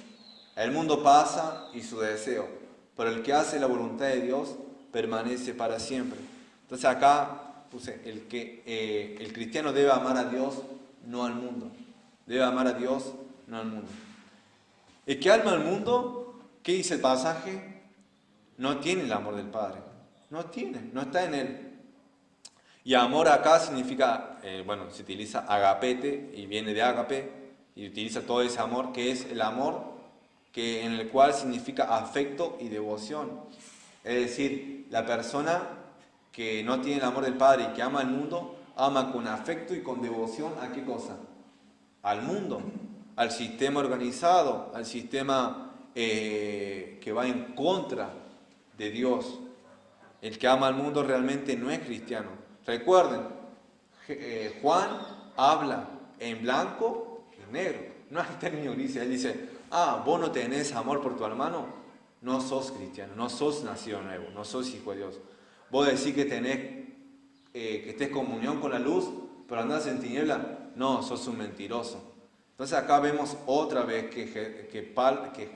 El mundo pasa y su deseo, pero el que hace la voluntad de Dios permanece para siempre. Entonces acá puse, el cristiano debe amar a Dios, no al mundo. Debe amar a Dios, no al mundo. El que ama al mundo, ¿qué dice el pasaje? No tiene el amor del Padre. No está en él. Y amor acá significa, se utiliza agapete y viene de agape y utiliza todo ese amor que es el amor en el cual significa afecto y devoción. Es decir, la persona que no tiene el amor del Padre y que ama al mundo, ama con afecto y con devoción ¿a qué cosa? Al mundo, al sistema organizado, al sistema que va en contra de Dios. El que ama al mundo realmente no es cristiano. Recuerden, Juan habla en blanco y en negro. No hay término gris. Él dice, vos no tenés amor por tu hermano, no sos cristiano, no sos nacido nuevo, no sos hijo de Dios. Vos decís que que estés en comunión con la luz, pero andás en tiniebla, no, sos un mentiroso. Entonces acá vemos otra vez que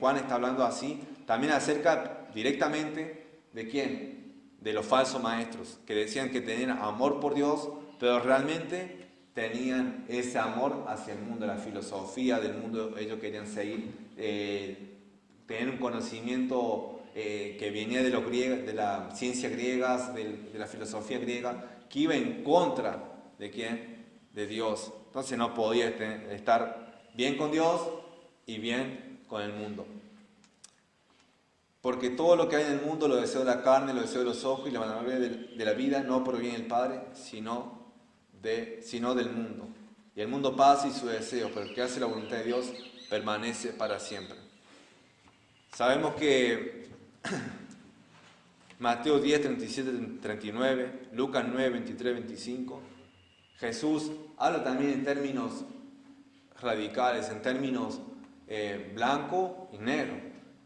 Juan está hablando así, también acerca directamente de ¿quién? De los falsos maestros, que decían que tenían amor por Dios, pero realmente tenían ese amor hacia el mundo, la filosofía del mundo. Ellos querían seguir, tener un conocimiento que venía de de la ciencia griega, de la filosofía griega, que iba en contra de ¿quién? De Dios. Entonces no podía estar bien con Dios y bien con el mundo. Porque todo lo que hay en el mundo, los deseos de la carne, los deseos de los ojos y la vanagloria de la vida, no proviene del Padre, sino sino del mundo. Y el mundo pasa y su deseo, pero el que hace la voluntad de Dios permanece para siempre. Sabemos que Mateo 10, 37, 39, Lucas 9, 23, 25, Jesús habla también en términos radicales, en términos blanco y negro.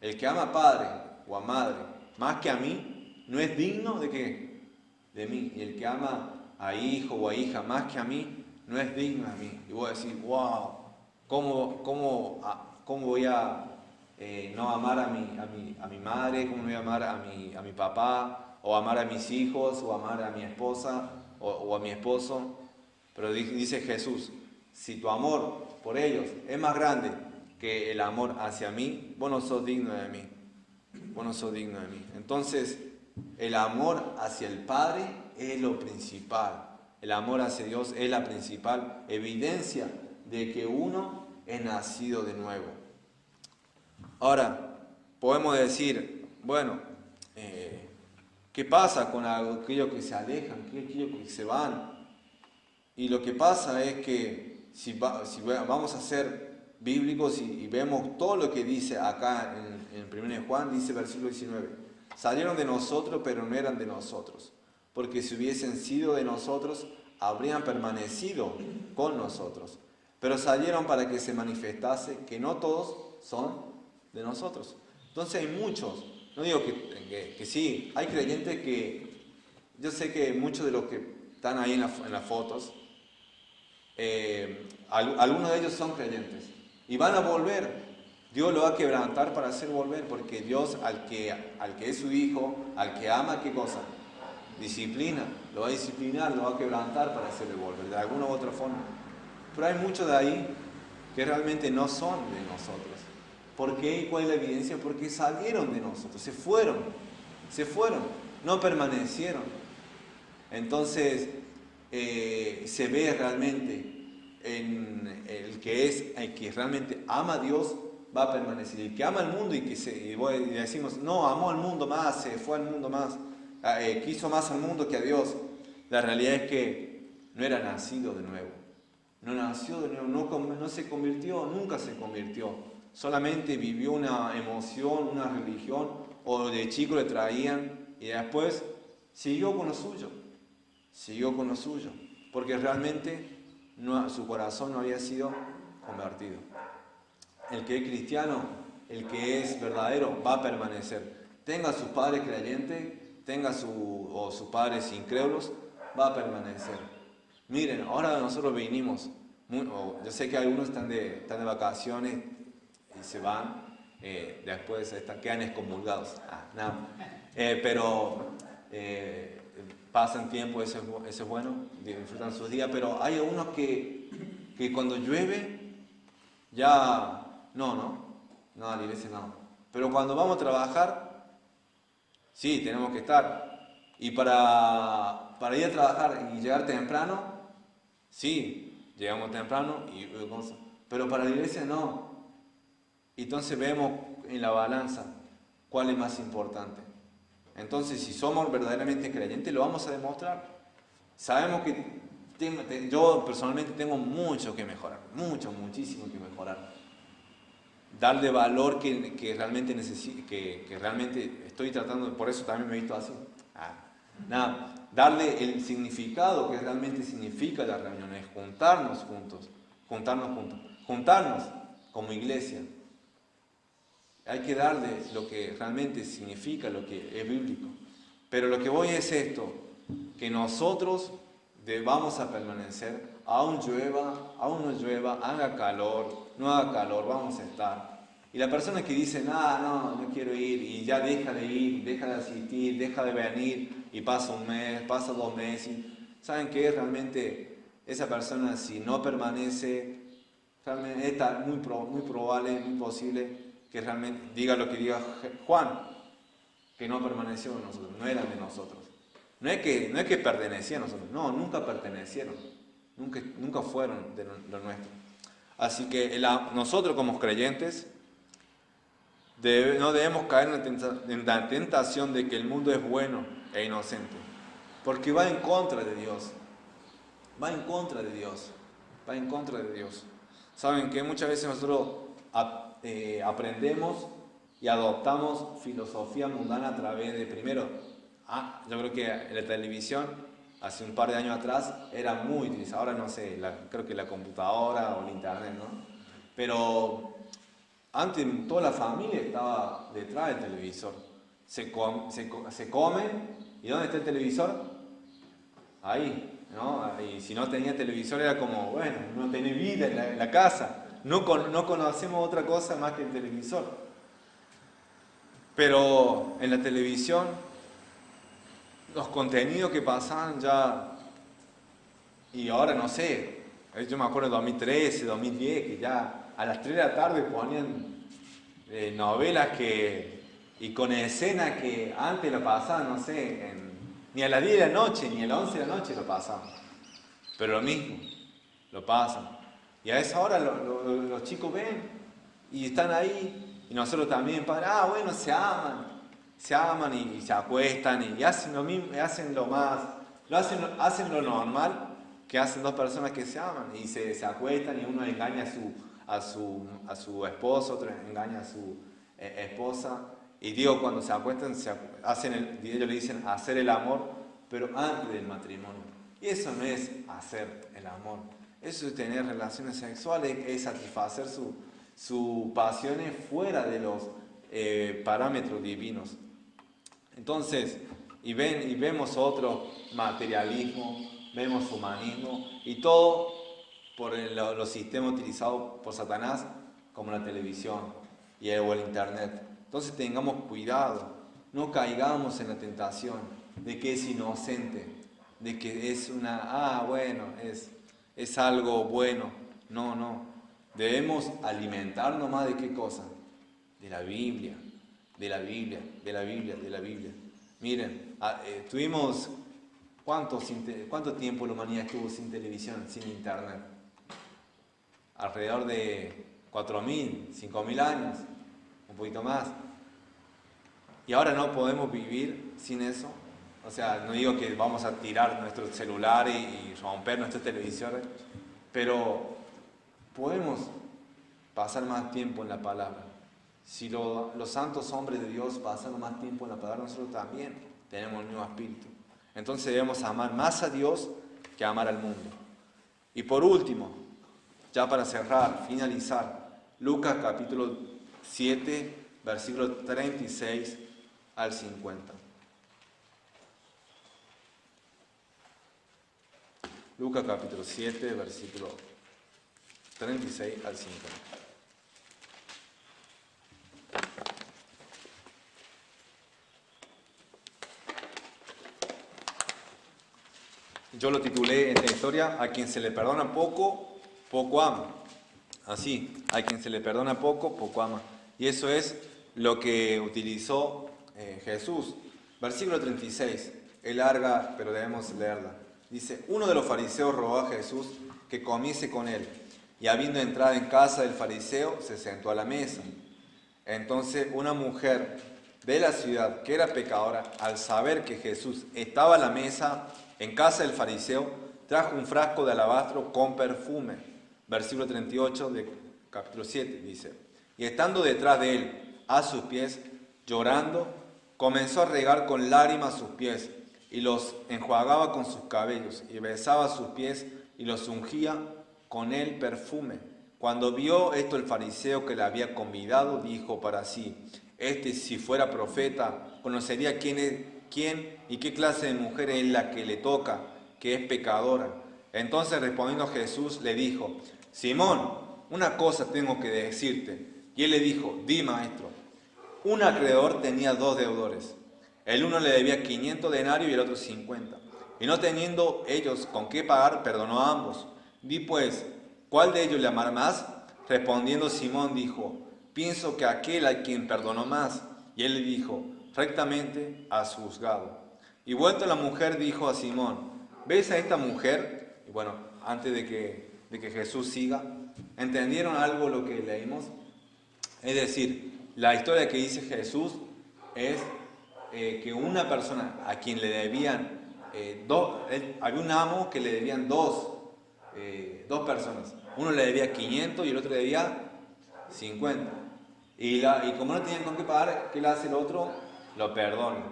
El que ama a padre o a madre más que a mí, no es digno de ¿qué? De mí. Y el que ama a hijo o a hija más que a mí, no es digno de mí. Y voy a decir, wow, ¿cómo voy a no amar a mi madre? ¿Cómo voy a amar a mi papá? ¿O amar a mis hijos? ¿O amar a mi esposa? ¿O a mi esposo? Pero dice Jesús, si tu amor por ellos es más grande que el amor hacia mí, vos no sos digno de mí. Vos no sos digno de mí. Entonces, el amor hacia el Padre es lo principal. El amor hacia Dios es la principal evidencia de que uno es nacido de nuevo. Ahora, podemos decir, bueno, ¿qué pasa con aquellos que se alejan, aquellos que se van? Y lo que pasa es que si vamos a ser bíblicos y vemos todo lo que dice acá en 1 Juan, dice versículo 19, salieron de nosotros pero no eran de nosotros, porque si hubiesen sido de nosotros, habrían permanecido con nosotros, pero salieron para que se manifestase que no todos son de nosotros. Entonces hay muchos, no digo que sí, hay creyentes que, yo sé que muchos de los que están ahí en las fotos, algunos de ellos son creyentes y van a volver. Dios lo va a quebrantar para hacer volver, porque Dios al que es su hijo, al que ama, ¿qué cosa? Disciplina, lo va a disciplinar, lo va a quebrantar para hacerle volver, de alguna u otra forma. Pero hay muchos de ahí que realmente no son de nosotros. ¿Por qué? ¿Cuál es la evidencia? Porque salieron de nosotros, se fueron, no permanecieron. Entonces, se ve realmente en el que realmente ama a Dios va a permanecer. El que ama al mundo y decimos, no, amó al mundo más, se fue al mundo más, quiso más al mundo que a Dios. La realidad es que no era nacido de nuevo. No nació de nuevo, no se convirtió, nunca se convirtió. Solamente vivió una emoción, una religión, o de chico le traían y después siguió con lo suyo, porque realmente su corazón no había sido convertido. El que es cristiano, el que es verdadero, va a permanecer. Tenga sus padres creyentes, o sus padres incrédulos, va a permanecer. Miren, ahora nosotros vinimos, yo sé que algunos están de vacaciones y se van, después quedan excomulgados. Pero pasan tiempo, eso es bueno, disfrutan sus días, pero hay algunos que cuando llueve ya no, a la iglesia no. Pero cuando vamos a trabajar, sí, tenemos que estar. Y para ir a trabajar y llegar temprano, sí, llegamos temprano, pero para la iglesia no. Entonces vemos en la balanza cuál es más importante. Entonces, si somos verdaderamente creyentes, lo vamos a demostrar. Sabemos que yo personalmente tengo mucho que mejorar, muchísimo que mejorar. Darle valor que realmente necesito, que realmente estoy tratando, por eso también me he visto así. Darle el significado que realmente significa la reunión, es juntarnos como iglesia. Hay que darle lo que realmente significa, lo que es bíblico. Pero lo que voy es esto, que nosotros vamos a permanecer, aún no llueva, haga calor, no haga calor, vamos a estar. Y la persona que dice, no quiero ir, y ya deja de ir, deja de asistir, deja de venir, y pasa un mes, pasa 2 meses, ¿saben qué? Realmente esa persona, si no permanece, realmente es muy probable, muy posible, que realmente diga lo que diga Juan, que no permaneció en nosotros, no eran de nosotros. No es que pertenecían a nosotros, no, nunca pertenecieron, nunca fueron de lo nuestro. Así que nosotros como creyentes no debemos caer en la tentación de que el mundo es bueno e inocente, porque va en contra de Dios. va en contra de Dios. Va en contra de Dios. Saben que muchas veces nosotros aprendemos y adoptamos filosofía mundana a través de, primero, yo creo que la televisión hace un par de años atrás era muy utilizada, ahora no sé, creo que la computadora o el internet, ¿no? Pero antes toda la familia estaba detrás del televisor. Se comen, ¿y dónde está el televisor? Ahí, ¿no? Y si no tenía televisor era como, bueno, no tenía vida en la casa. No conocemos otra cosa más que el televisor. Pero en la televisión, los contenidos que pasaban ya, y ahora no sé, yo me acuerdo de 2013, 2010, que ya a las 3 de la tarde ponían novelas y con escenas que antes lo pasaban, no sé, ni a las 10 de la noche, ni a las 11 de la noche lo pasaban. Pero lo mismo, lo pasan. Y a esa hora los chicos ven y están ahí. Y nosotros también, padre, bueno, se aman y se acuestan y hacen lo mismo, hacen hacen lo normal que hacen dos personas que se aman y se acuestan y uno engaña a su esposo, otro engaña a su esposa. Y digo, cuando se acuestan, ellos le dicen hacer el amor, pero antes del matrimonio. Y eso no es hacer el amor, eso es tener relaciones sexuales, es satisfacer sus pasiones fuera de los parámetros divinos. Entonces, y vemos otro materialismo, vemos humanismo, y todo por los sistemas utilizados por Satanás, como la televisión o el internet. Entonces tengamos cuidado, no caigamos en la tentación de que es inocente, de que es es algo bueno. No. Debemos alimentarnos más de qué cosa? De la Biblia. Miren, tuvimos, ¿cuánto tiempo la humanidad estuvo sin televisión, sin internet? Alrededor de 4.000, 5.000 años, un poquito más. Y ahora no podemos vivir sin eso. O sea, no digo que vamos a tirar nuestros celulares y romper nuestros televisores, pero podemos pasar más tiempo en la palabra. Si los santos hombres de Dios pasaron más tiempo en la palabra, nosotros también tenemos el mismo espíritu. Entonces debemos amar más a Dios que amar al mundo. Y por último, ya para cerrar, finalizar, Lucas capítulo 7, versículos 36 al 50. Lucas capítulo 7, versículo 36 al 50. Yo lo titulé en esta historia, a quien se le perdona poco, poco ama. Así, a quien se le perdona poco, poco ama. Y eso es lo que utilizó Jesús. Versículo 36, es larga, pero debemos leerla. Dice, uno de los fariseos rogó a Jesús que comiese con él, y habiendo entrado en casa del fariseo, se sentó a la mesa. Entonces una mujer de la ciudad, que era pecadora, al saber que Jesús estaba a la mesa en casa del fariseo, trajo un frasco de alabastro con perfume. Versículo 38 de capítulo 7 dice, y estando detrás de él, a sus pies, llorando, comenzó a regar con lágrimas sus pies, y los enjuagaba con sus cabellos, y besaba sus pies, y los ungía con el perfume. Cuando vio esto el fariseo que le había convidado, dijo para sí, si fuera profeta, conocería quién y qué clase de mujer es la que le toca, que es pecadora. Entonces respondiendo Jesús le dijo, Simón, una cosa tengo que decirte. Y él le dijo, di maestro. Un acreedor tenía 2 deudores. El uno le debía 500 denarios y el otro 50. Y no teniendo ellos con qué pagar, perdonó a ambos. Di pues, ¿cuál de ellos le amará más? Respondiendo Simón dijo, pienso que aquel a quien perdonó más. Y él le dijo, rectamente has juzgado. Y vuelto la mujer dijo a Simón, ¿ves a esta mujer? Y bueno, antes de que Jesús siga, ¿entendieron algo lo que leímos? Es decir, la historia que dice Jesús es que una persona a quien le debían había un amo que le debían dos personas. Uno le debía 500 y el otro le debía 50. Y como no tenían con qué pagar, ¿qué le hace el otro? Lo perdona.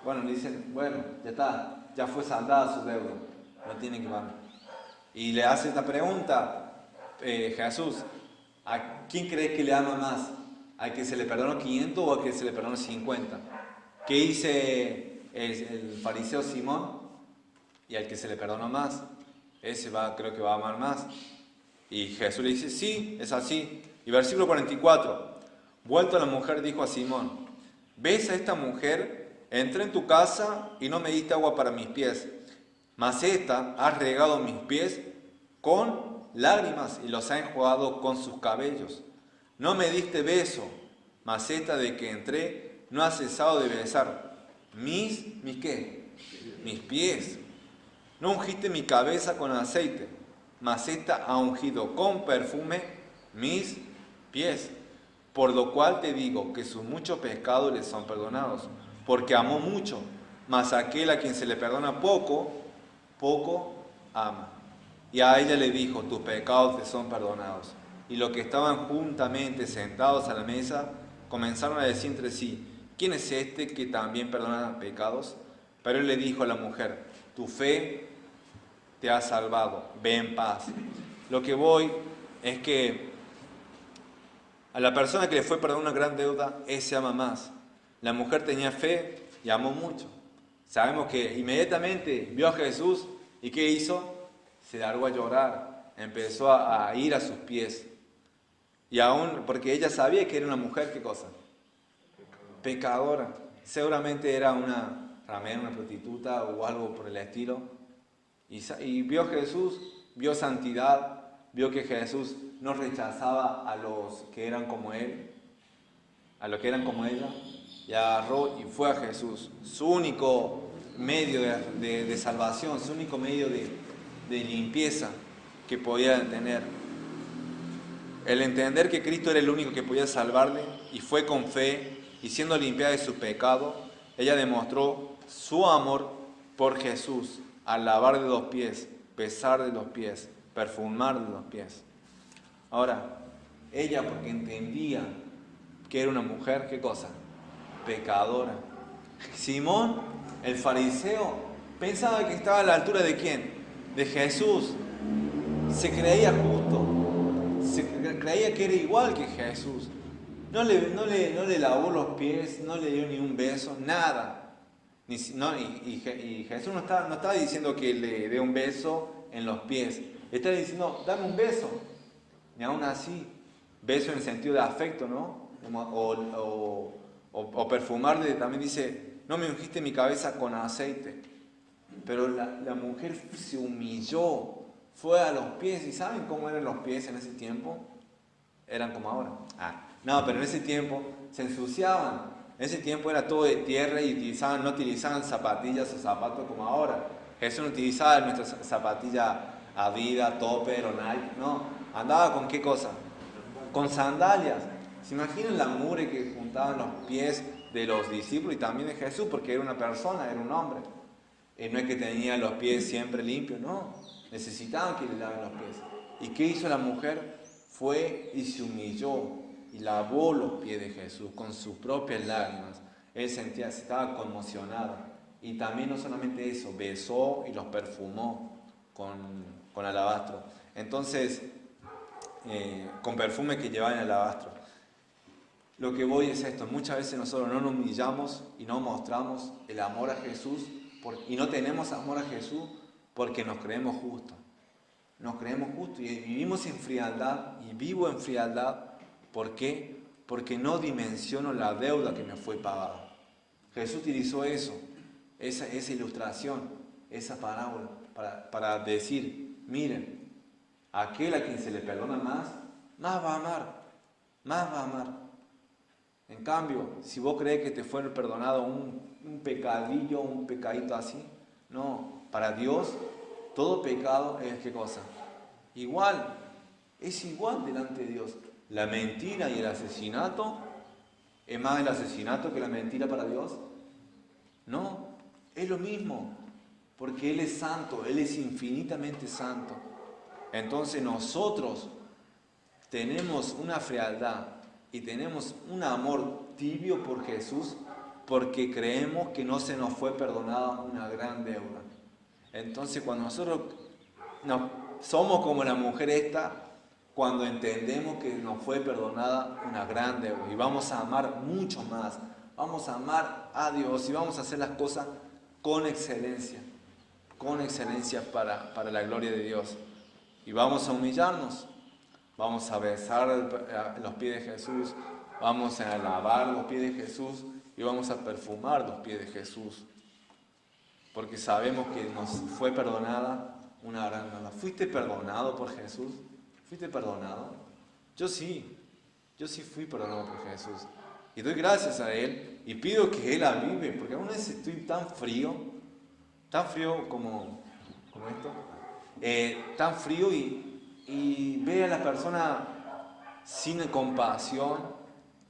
Bueno, le dicen, bueno, ya está, ya fue saldada su deuda, no tienen que pagar. Y le hace esta pregunta, Jesús, ¿a quién crees que le ama más? ¿Al que se le perdonó 500 o al que se le perdonó 50? ¿Qué dice el fariseo Simón? Y al que se le perdonó más, ese creo que va a amar más. Y Jesús le dice, sí, es así. Y versículo 44, vuelto a la mujer dijo a Simón, ¿ves a esta mujer? Entré en tu casa y no me diste agua para mis pies, mas esta ha regado mis pies con lágrimas y los ha enjuagado con sus cabellos. No me diste beso, mas esta de que entré no ha cesado de besar ¿mis qué? Mis pies. No ungiste mi cabeza con aceite, mas esta ha ungido con perfume mis pies. Por lo cual te digo que sus muchos pecados les son perdonados, porque amó mucho, mas aquel a quien se le perdona poco, poco ama. Y a ella le dijo, tus pecados te son perdonados. Y los que estaban juntamente sentados a la mesa comenzaron a decir entre sí, ¿quién es este que también perdona pecados? Pero él le dijo a la mujer, tu fe te ha salvado, ve en paz. Lo que voy es que a la persona que le fue perdonada una gran deuda, ese ama más. La mujer tenía fe y amó mucho. Sabemos que inmediatamente vio a Jesús y ¿qué hizo? Se largó a llorar, empezó a ir a sus pies. Y aún, porque ella sabía que era una mujer, ¿qué cosa? Pecadora. Seguramente era una ramera, una prostituta o algo por el estilo. Y vio a Jesús, vio santidad, vio que Jesús no rechazaba a los que eran como él, a los que eran como ella, y agarró y fue a Jesús, su único medio de salvación, su único medio de limpieza que podía tener. El entender que Cristo era el único que podía salvarle, y fue con fe, y siendo limpiada de su pecado, ella demostró su amor por Jesús, al lavar de los pies, besar de los pies, perfumar de los pies. Ahora, ella porque entendía que era una mujer, ¿qué cosa? Pecadora. Simón, el fariseo, pensaba que estaba a la altura ¿de quién? De Jesús. Se creía justo, se creía que era igual que Jesús. No le lavó los pies, no le dio ni un beso, nada. Y Jesús no estaba diciendo que le dé un beso en los pies. Estaba diciendo, dame un beso. Y aún así, beso en el sentido de afecto, ¿no? O perfumarle, también dice, no me ungiste mi cabeza con aceite. Pero la mujer se humilló, fue a los pies. ¿Y saben cómo eran los pies en ese tiempo? Eran como ahora. No, pero en ese tiempo se ensuciaban. En ese tiempo era todo de tierra y no utilizaban zapatillas o zapatos como ahora. Jesús no utilizaba nuestras zapatillas Adidas, Topper o Nike, no. Andaba con qué cosa? Con sandalias. ¿Se imaginan la mugre que juntaban los pies de los discípulos y también de Jesús? Porque era una persona, era un hombre. No es que tenía los pies siempre limpios, no. Necesitaban que le laven los pies. ¿Y qué hizo la mujer? Fue y se humilló y lavó los pies de Jesús con sus propias lágrimas. Él estaba conmocionada. Y también no solamente eso, besó y los perfumó con alabastro. Entonces, con perfume que llevaban alabastro. Lo que voy es esto, muchas veces nosotros no nos humillamos y no mostramos el amor a Jesús y no tenemos amor a Jesús porque nos creemos justos. Nos creemos justos y vivimos en frialdad y vivo en frialdad. ¿Por qué? Porque no dimensiono la deuda que me fue pagada. Jesús utilizó eso, esa ilustración, esa parábola para decir, miren, aquel a quien se le perdona más va a amar, más va a amar. En cambio, si vos crees que te fue perdonado un pecadillo, un pecadito así, no, para Dios todo pecado es ¿qué cosa? Igual, es igual delante de Dios. La mentira y el asesinato, ¿es más el asesinato que la mentira para Dios? No, es lo mismo. porque Él es santo, Él es infinitamente santo. Entonces nosotros tenemos una frialdad y tenemos un amor tibio por Jesús porque creemos que no se nos fue perdonada una gran deuda. Entonces cuando nosotros somos como la mujer esta, cuando entendemos que nos fue perdonada una gran deuda y vamos a amar mucho más, vamos a amar a Dios y vamos a hacer las cosas con excelencia para la gloria de Dios. Y vamos a humillarnos, vamos a besar los pies de Jesús, vamos a lavar los pies de Jesús y vamos a perfumar los pies de Jesús. Porque sabemos que nos fue perdonada una gran deuda. ¿Fuiste perdonado por Jesús? ¿Fuiste perdonado? Yo sí fui perdonado por Jesús. Y doy gracias a Él y pido que Él avive, porque aún estoy tan frío como esto, tan frío y ve a la persona sin compasión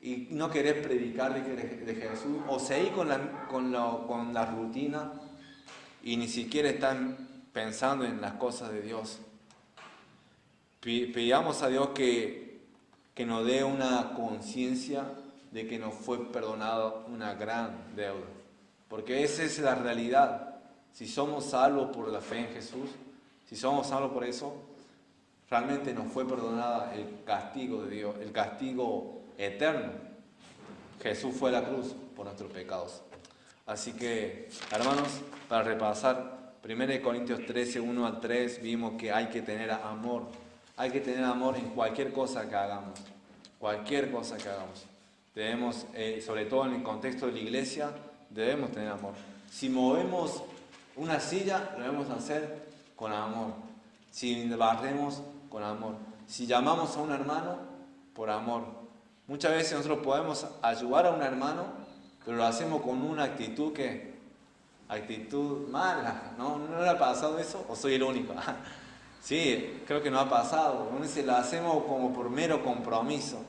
y no querer predicar de Jesús, o seguir con la rutina y ni siquiera están pensando en las cosas de Dios. Pidamos a Dios que nos dé una conciencia de que nos fue perdonada una gran deuda, porque esa es la realidad. Si somos salvos por la fe en Jesús, si somos salvos por eso, realmente nos fue perdonada el castigo de Dios, el castigo eterno. Jesús fue a la cruz por nuestros pecados. Así que, hermanos, para repasar, 1 Corintios 13, 1 al 3, vimos que hay que tener amor. Hay que tener amor en cualquier cosa que hagamos. Cualquier cosa que hagamos. Debemos, sobre todo en el contexto de la iglesia, debemos tener amor. Si movemos una silla, lo debemos hacer con amor. Si barremos, con amor. Si llamamos a un hermano, por amor. Muchas veces nosotros podemos ayudar a un hermano, pero lo hacemos con una actitud actitud mala. ¿No le ha pasado eso? ¿O soy el único? Sí, creo que no ha pasado. A veces lo hacemos como por mero compromiso.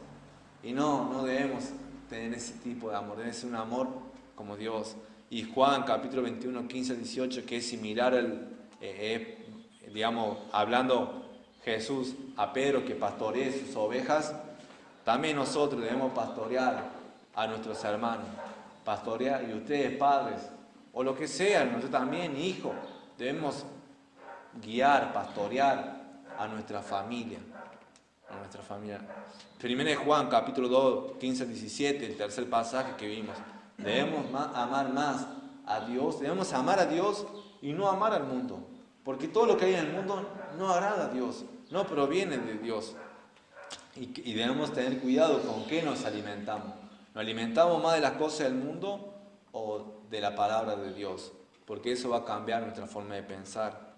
Y no debemos tener ese tipo de amor. Debe ser un amor como Dios. Y Juan, capítulo 21, 15 al 18, que es similar hablando Jesús a Pedro que pastoree sus ovejas, también nosotros debemos pastorear a nuestros hermanos. Pastorear, y ustedes padres, o lo que sea, nosotros también hijos, debemos guiar, pastorear a nuestra familia. Primero de Juan, capítulo 2, 15 al 17, el tercer pasaje que vimos. Debemos amar más a Dios, debemos amar a Dios y no amar al mundo. Porque todo lo que hay en el mundo no agrada a Dios, no proviene de Dios. Y debemos tener cuidado con qué nos alimentamos. ¿Nos alimentamos más de las cosas del mundo o de la palabra de Dios? Porque eso va a cambiar nuestra forma de pensar.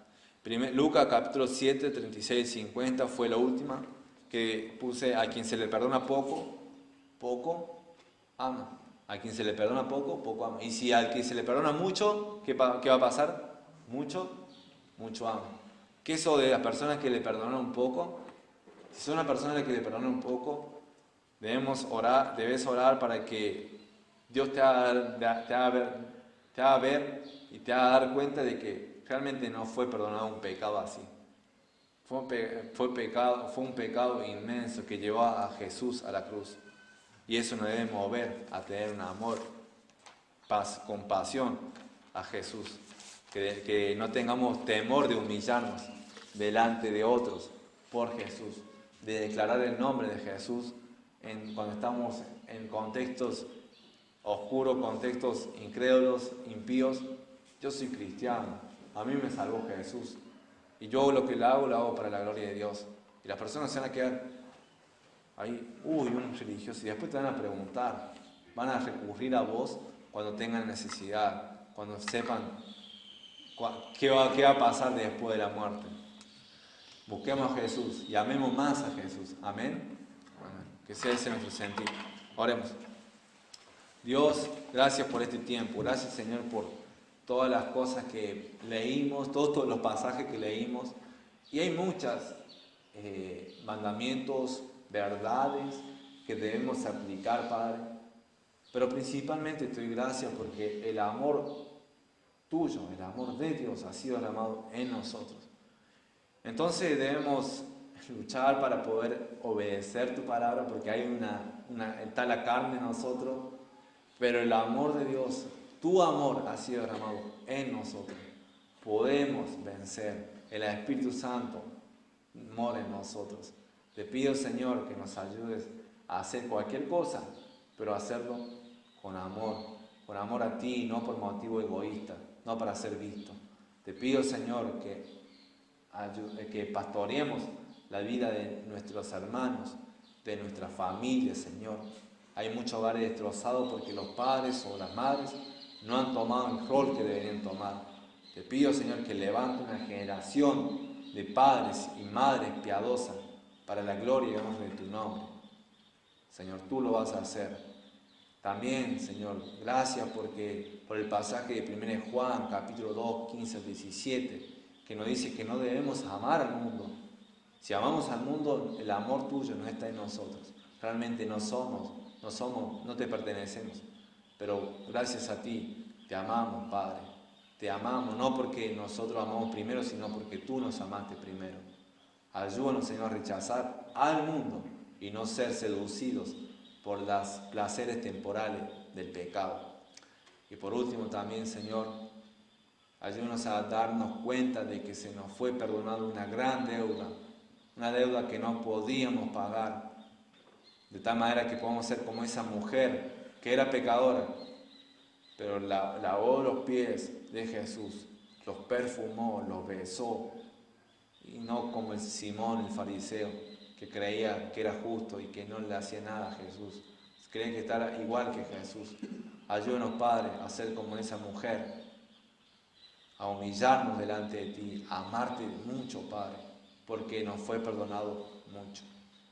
Lucas capítulo 7, 36 y 50 fue la última que puse. A quien se le perdona poco, poco ama. A quien se le perdona poco, poco ama. Y si al que se le perdona mucho, ¿qué va a pasar? Mucho ama. ¿Qué es eso de las personas que le perdonan un poco? Si son una persona a la que le perdona un poco, debes orar para que Dios te haga ver y te haga dar cuenta de que realmente no fue perdonado un pecado así. Fue un pecado inmenso que llevó a Jesús a la cruz. Y eso nos debe mover a tener un amor, paz, compasión a Jesús. Que no tengamos temor de humillarnos delante de otros por Jesús. De declarar el nombre de Jesús cuando estamos en contextos oscuros, contextos incrédulos, impíos. Yo soy cristiano, a mí me salvó Jesús. Y yo lo que lo hago para la gloria de Dios. Y las personas se van a quedar ahí, un religioso. Y después te van a preguntar, van a recurrir a vos cuando tengan necesidad, cuando sepan qué va a pasar después de la muerte. Busquemos a Jesús y amemos más a Jesús. Amén. Amén. Que sea ese nuestro sentir. Oremos. Dios, gracias por este tiempo. Gracias, Señor, por todas las cosas que leímos, todos los pasajes que leímos. Y hay muchos mandamientos, verdades que debemos aplicar, Padre. Pero principalmente te doy gracias porque el amor tuyo, el amor de Dios ha sido derramado en nosotros. Entonces debemos luchar para poder obedecer tu palabra, porque hay está la carne en nosotros, pero el amor de Dios, tu amor ha sido derramado en nosotros. Podemos vencer, el Espíritu Santo mora en nosotros. Te pido, Señor, que nos ayudes a hacer cualquier cosa, pero hacerlo con amor a ti, no por motivo egoísta, no para ser visto. Te pido, Señor, que pastoreemos la vida de nuestros hermanos, de nuestra familia, Señor. Hay muchos hogares destrozados porque los padres o las madres no han tomado el rol que deberían tomar. Te pido, Señor, que levante una generación de padres y madres piadosas para la gloria y honra de tu nombre. Señor, tú lo vas a hacer. También, Señor, gracias por el pasaje de 1 Juan, capítulo 2, 15 al 17, que nos dice que no debemos amar al mundo. Si amamos al mundo, el amor tuyo no está en nosotros. Realmente no te pertenecemos. Pero gracias a ti, te amamos, Padre. Te amamos, no porque nosotros amamos primero, sino porque tú nos amaste primero. Ayúdanos, Señor, a rechazar al mundo y no ser seducidos por los placeres temporales del pecado. Y por último también, Señor, ayúdanos a darnos cuenta de que se nos fue perdonada una gran deuda, una deuda que no podíamos pagar, de tal manera que podamos ser como esa mujer que era pecadora, pero lavó los pies de Jesús, los perfumó, los besó, y no como el Simón, el fariseo, que creía que era justo y que no le hacía nada a Jesús. Creía que estaba igual que Jesús. Ayúdanos, Padre, a ser como esa mujer, a humillarnos delante de ti, a amarte mucho, Padre, porque nos fue perdonado mucho.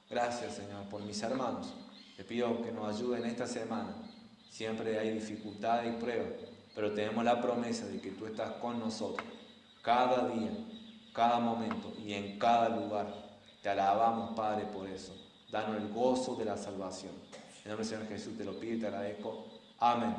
Gracias, Señor, por mis hermanos. Te pido que nos ayuden esta semana. Siempre hay dificultades y pruebas, pero tenemos la promesa de que tú estás con nosotros cada día, cada momento y en cada lugar. Te alabamos, Padre, por eso. Danos el gozo de la salvación. En nombre del Señor Jesús te lo pido y te agradezco. Amén.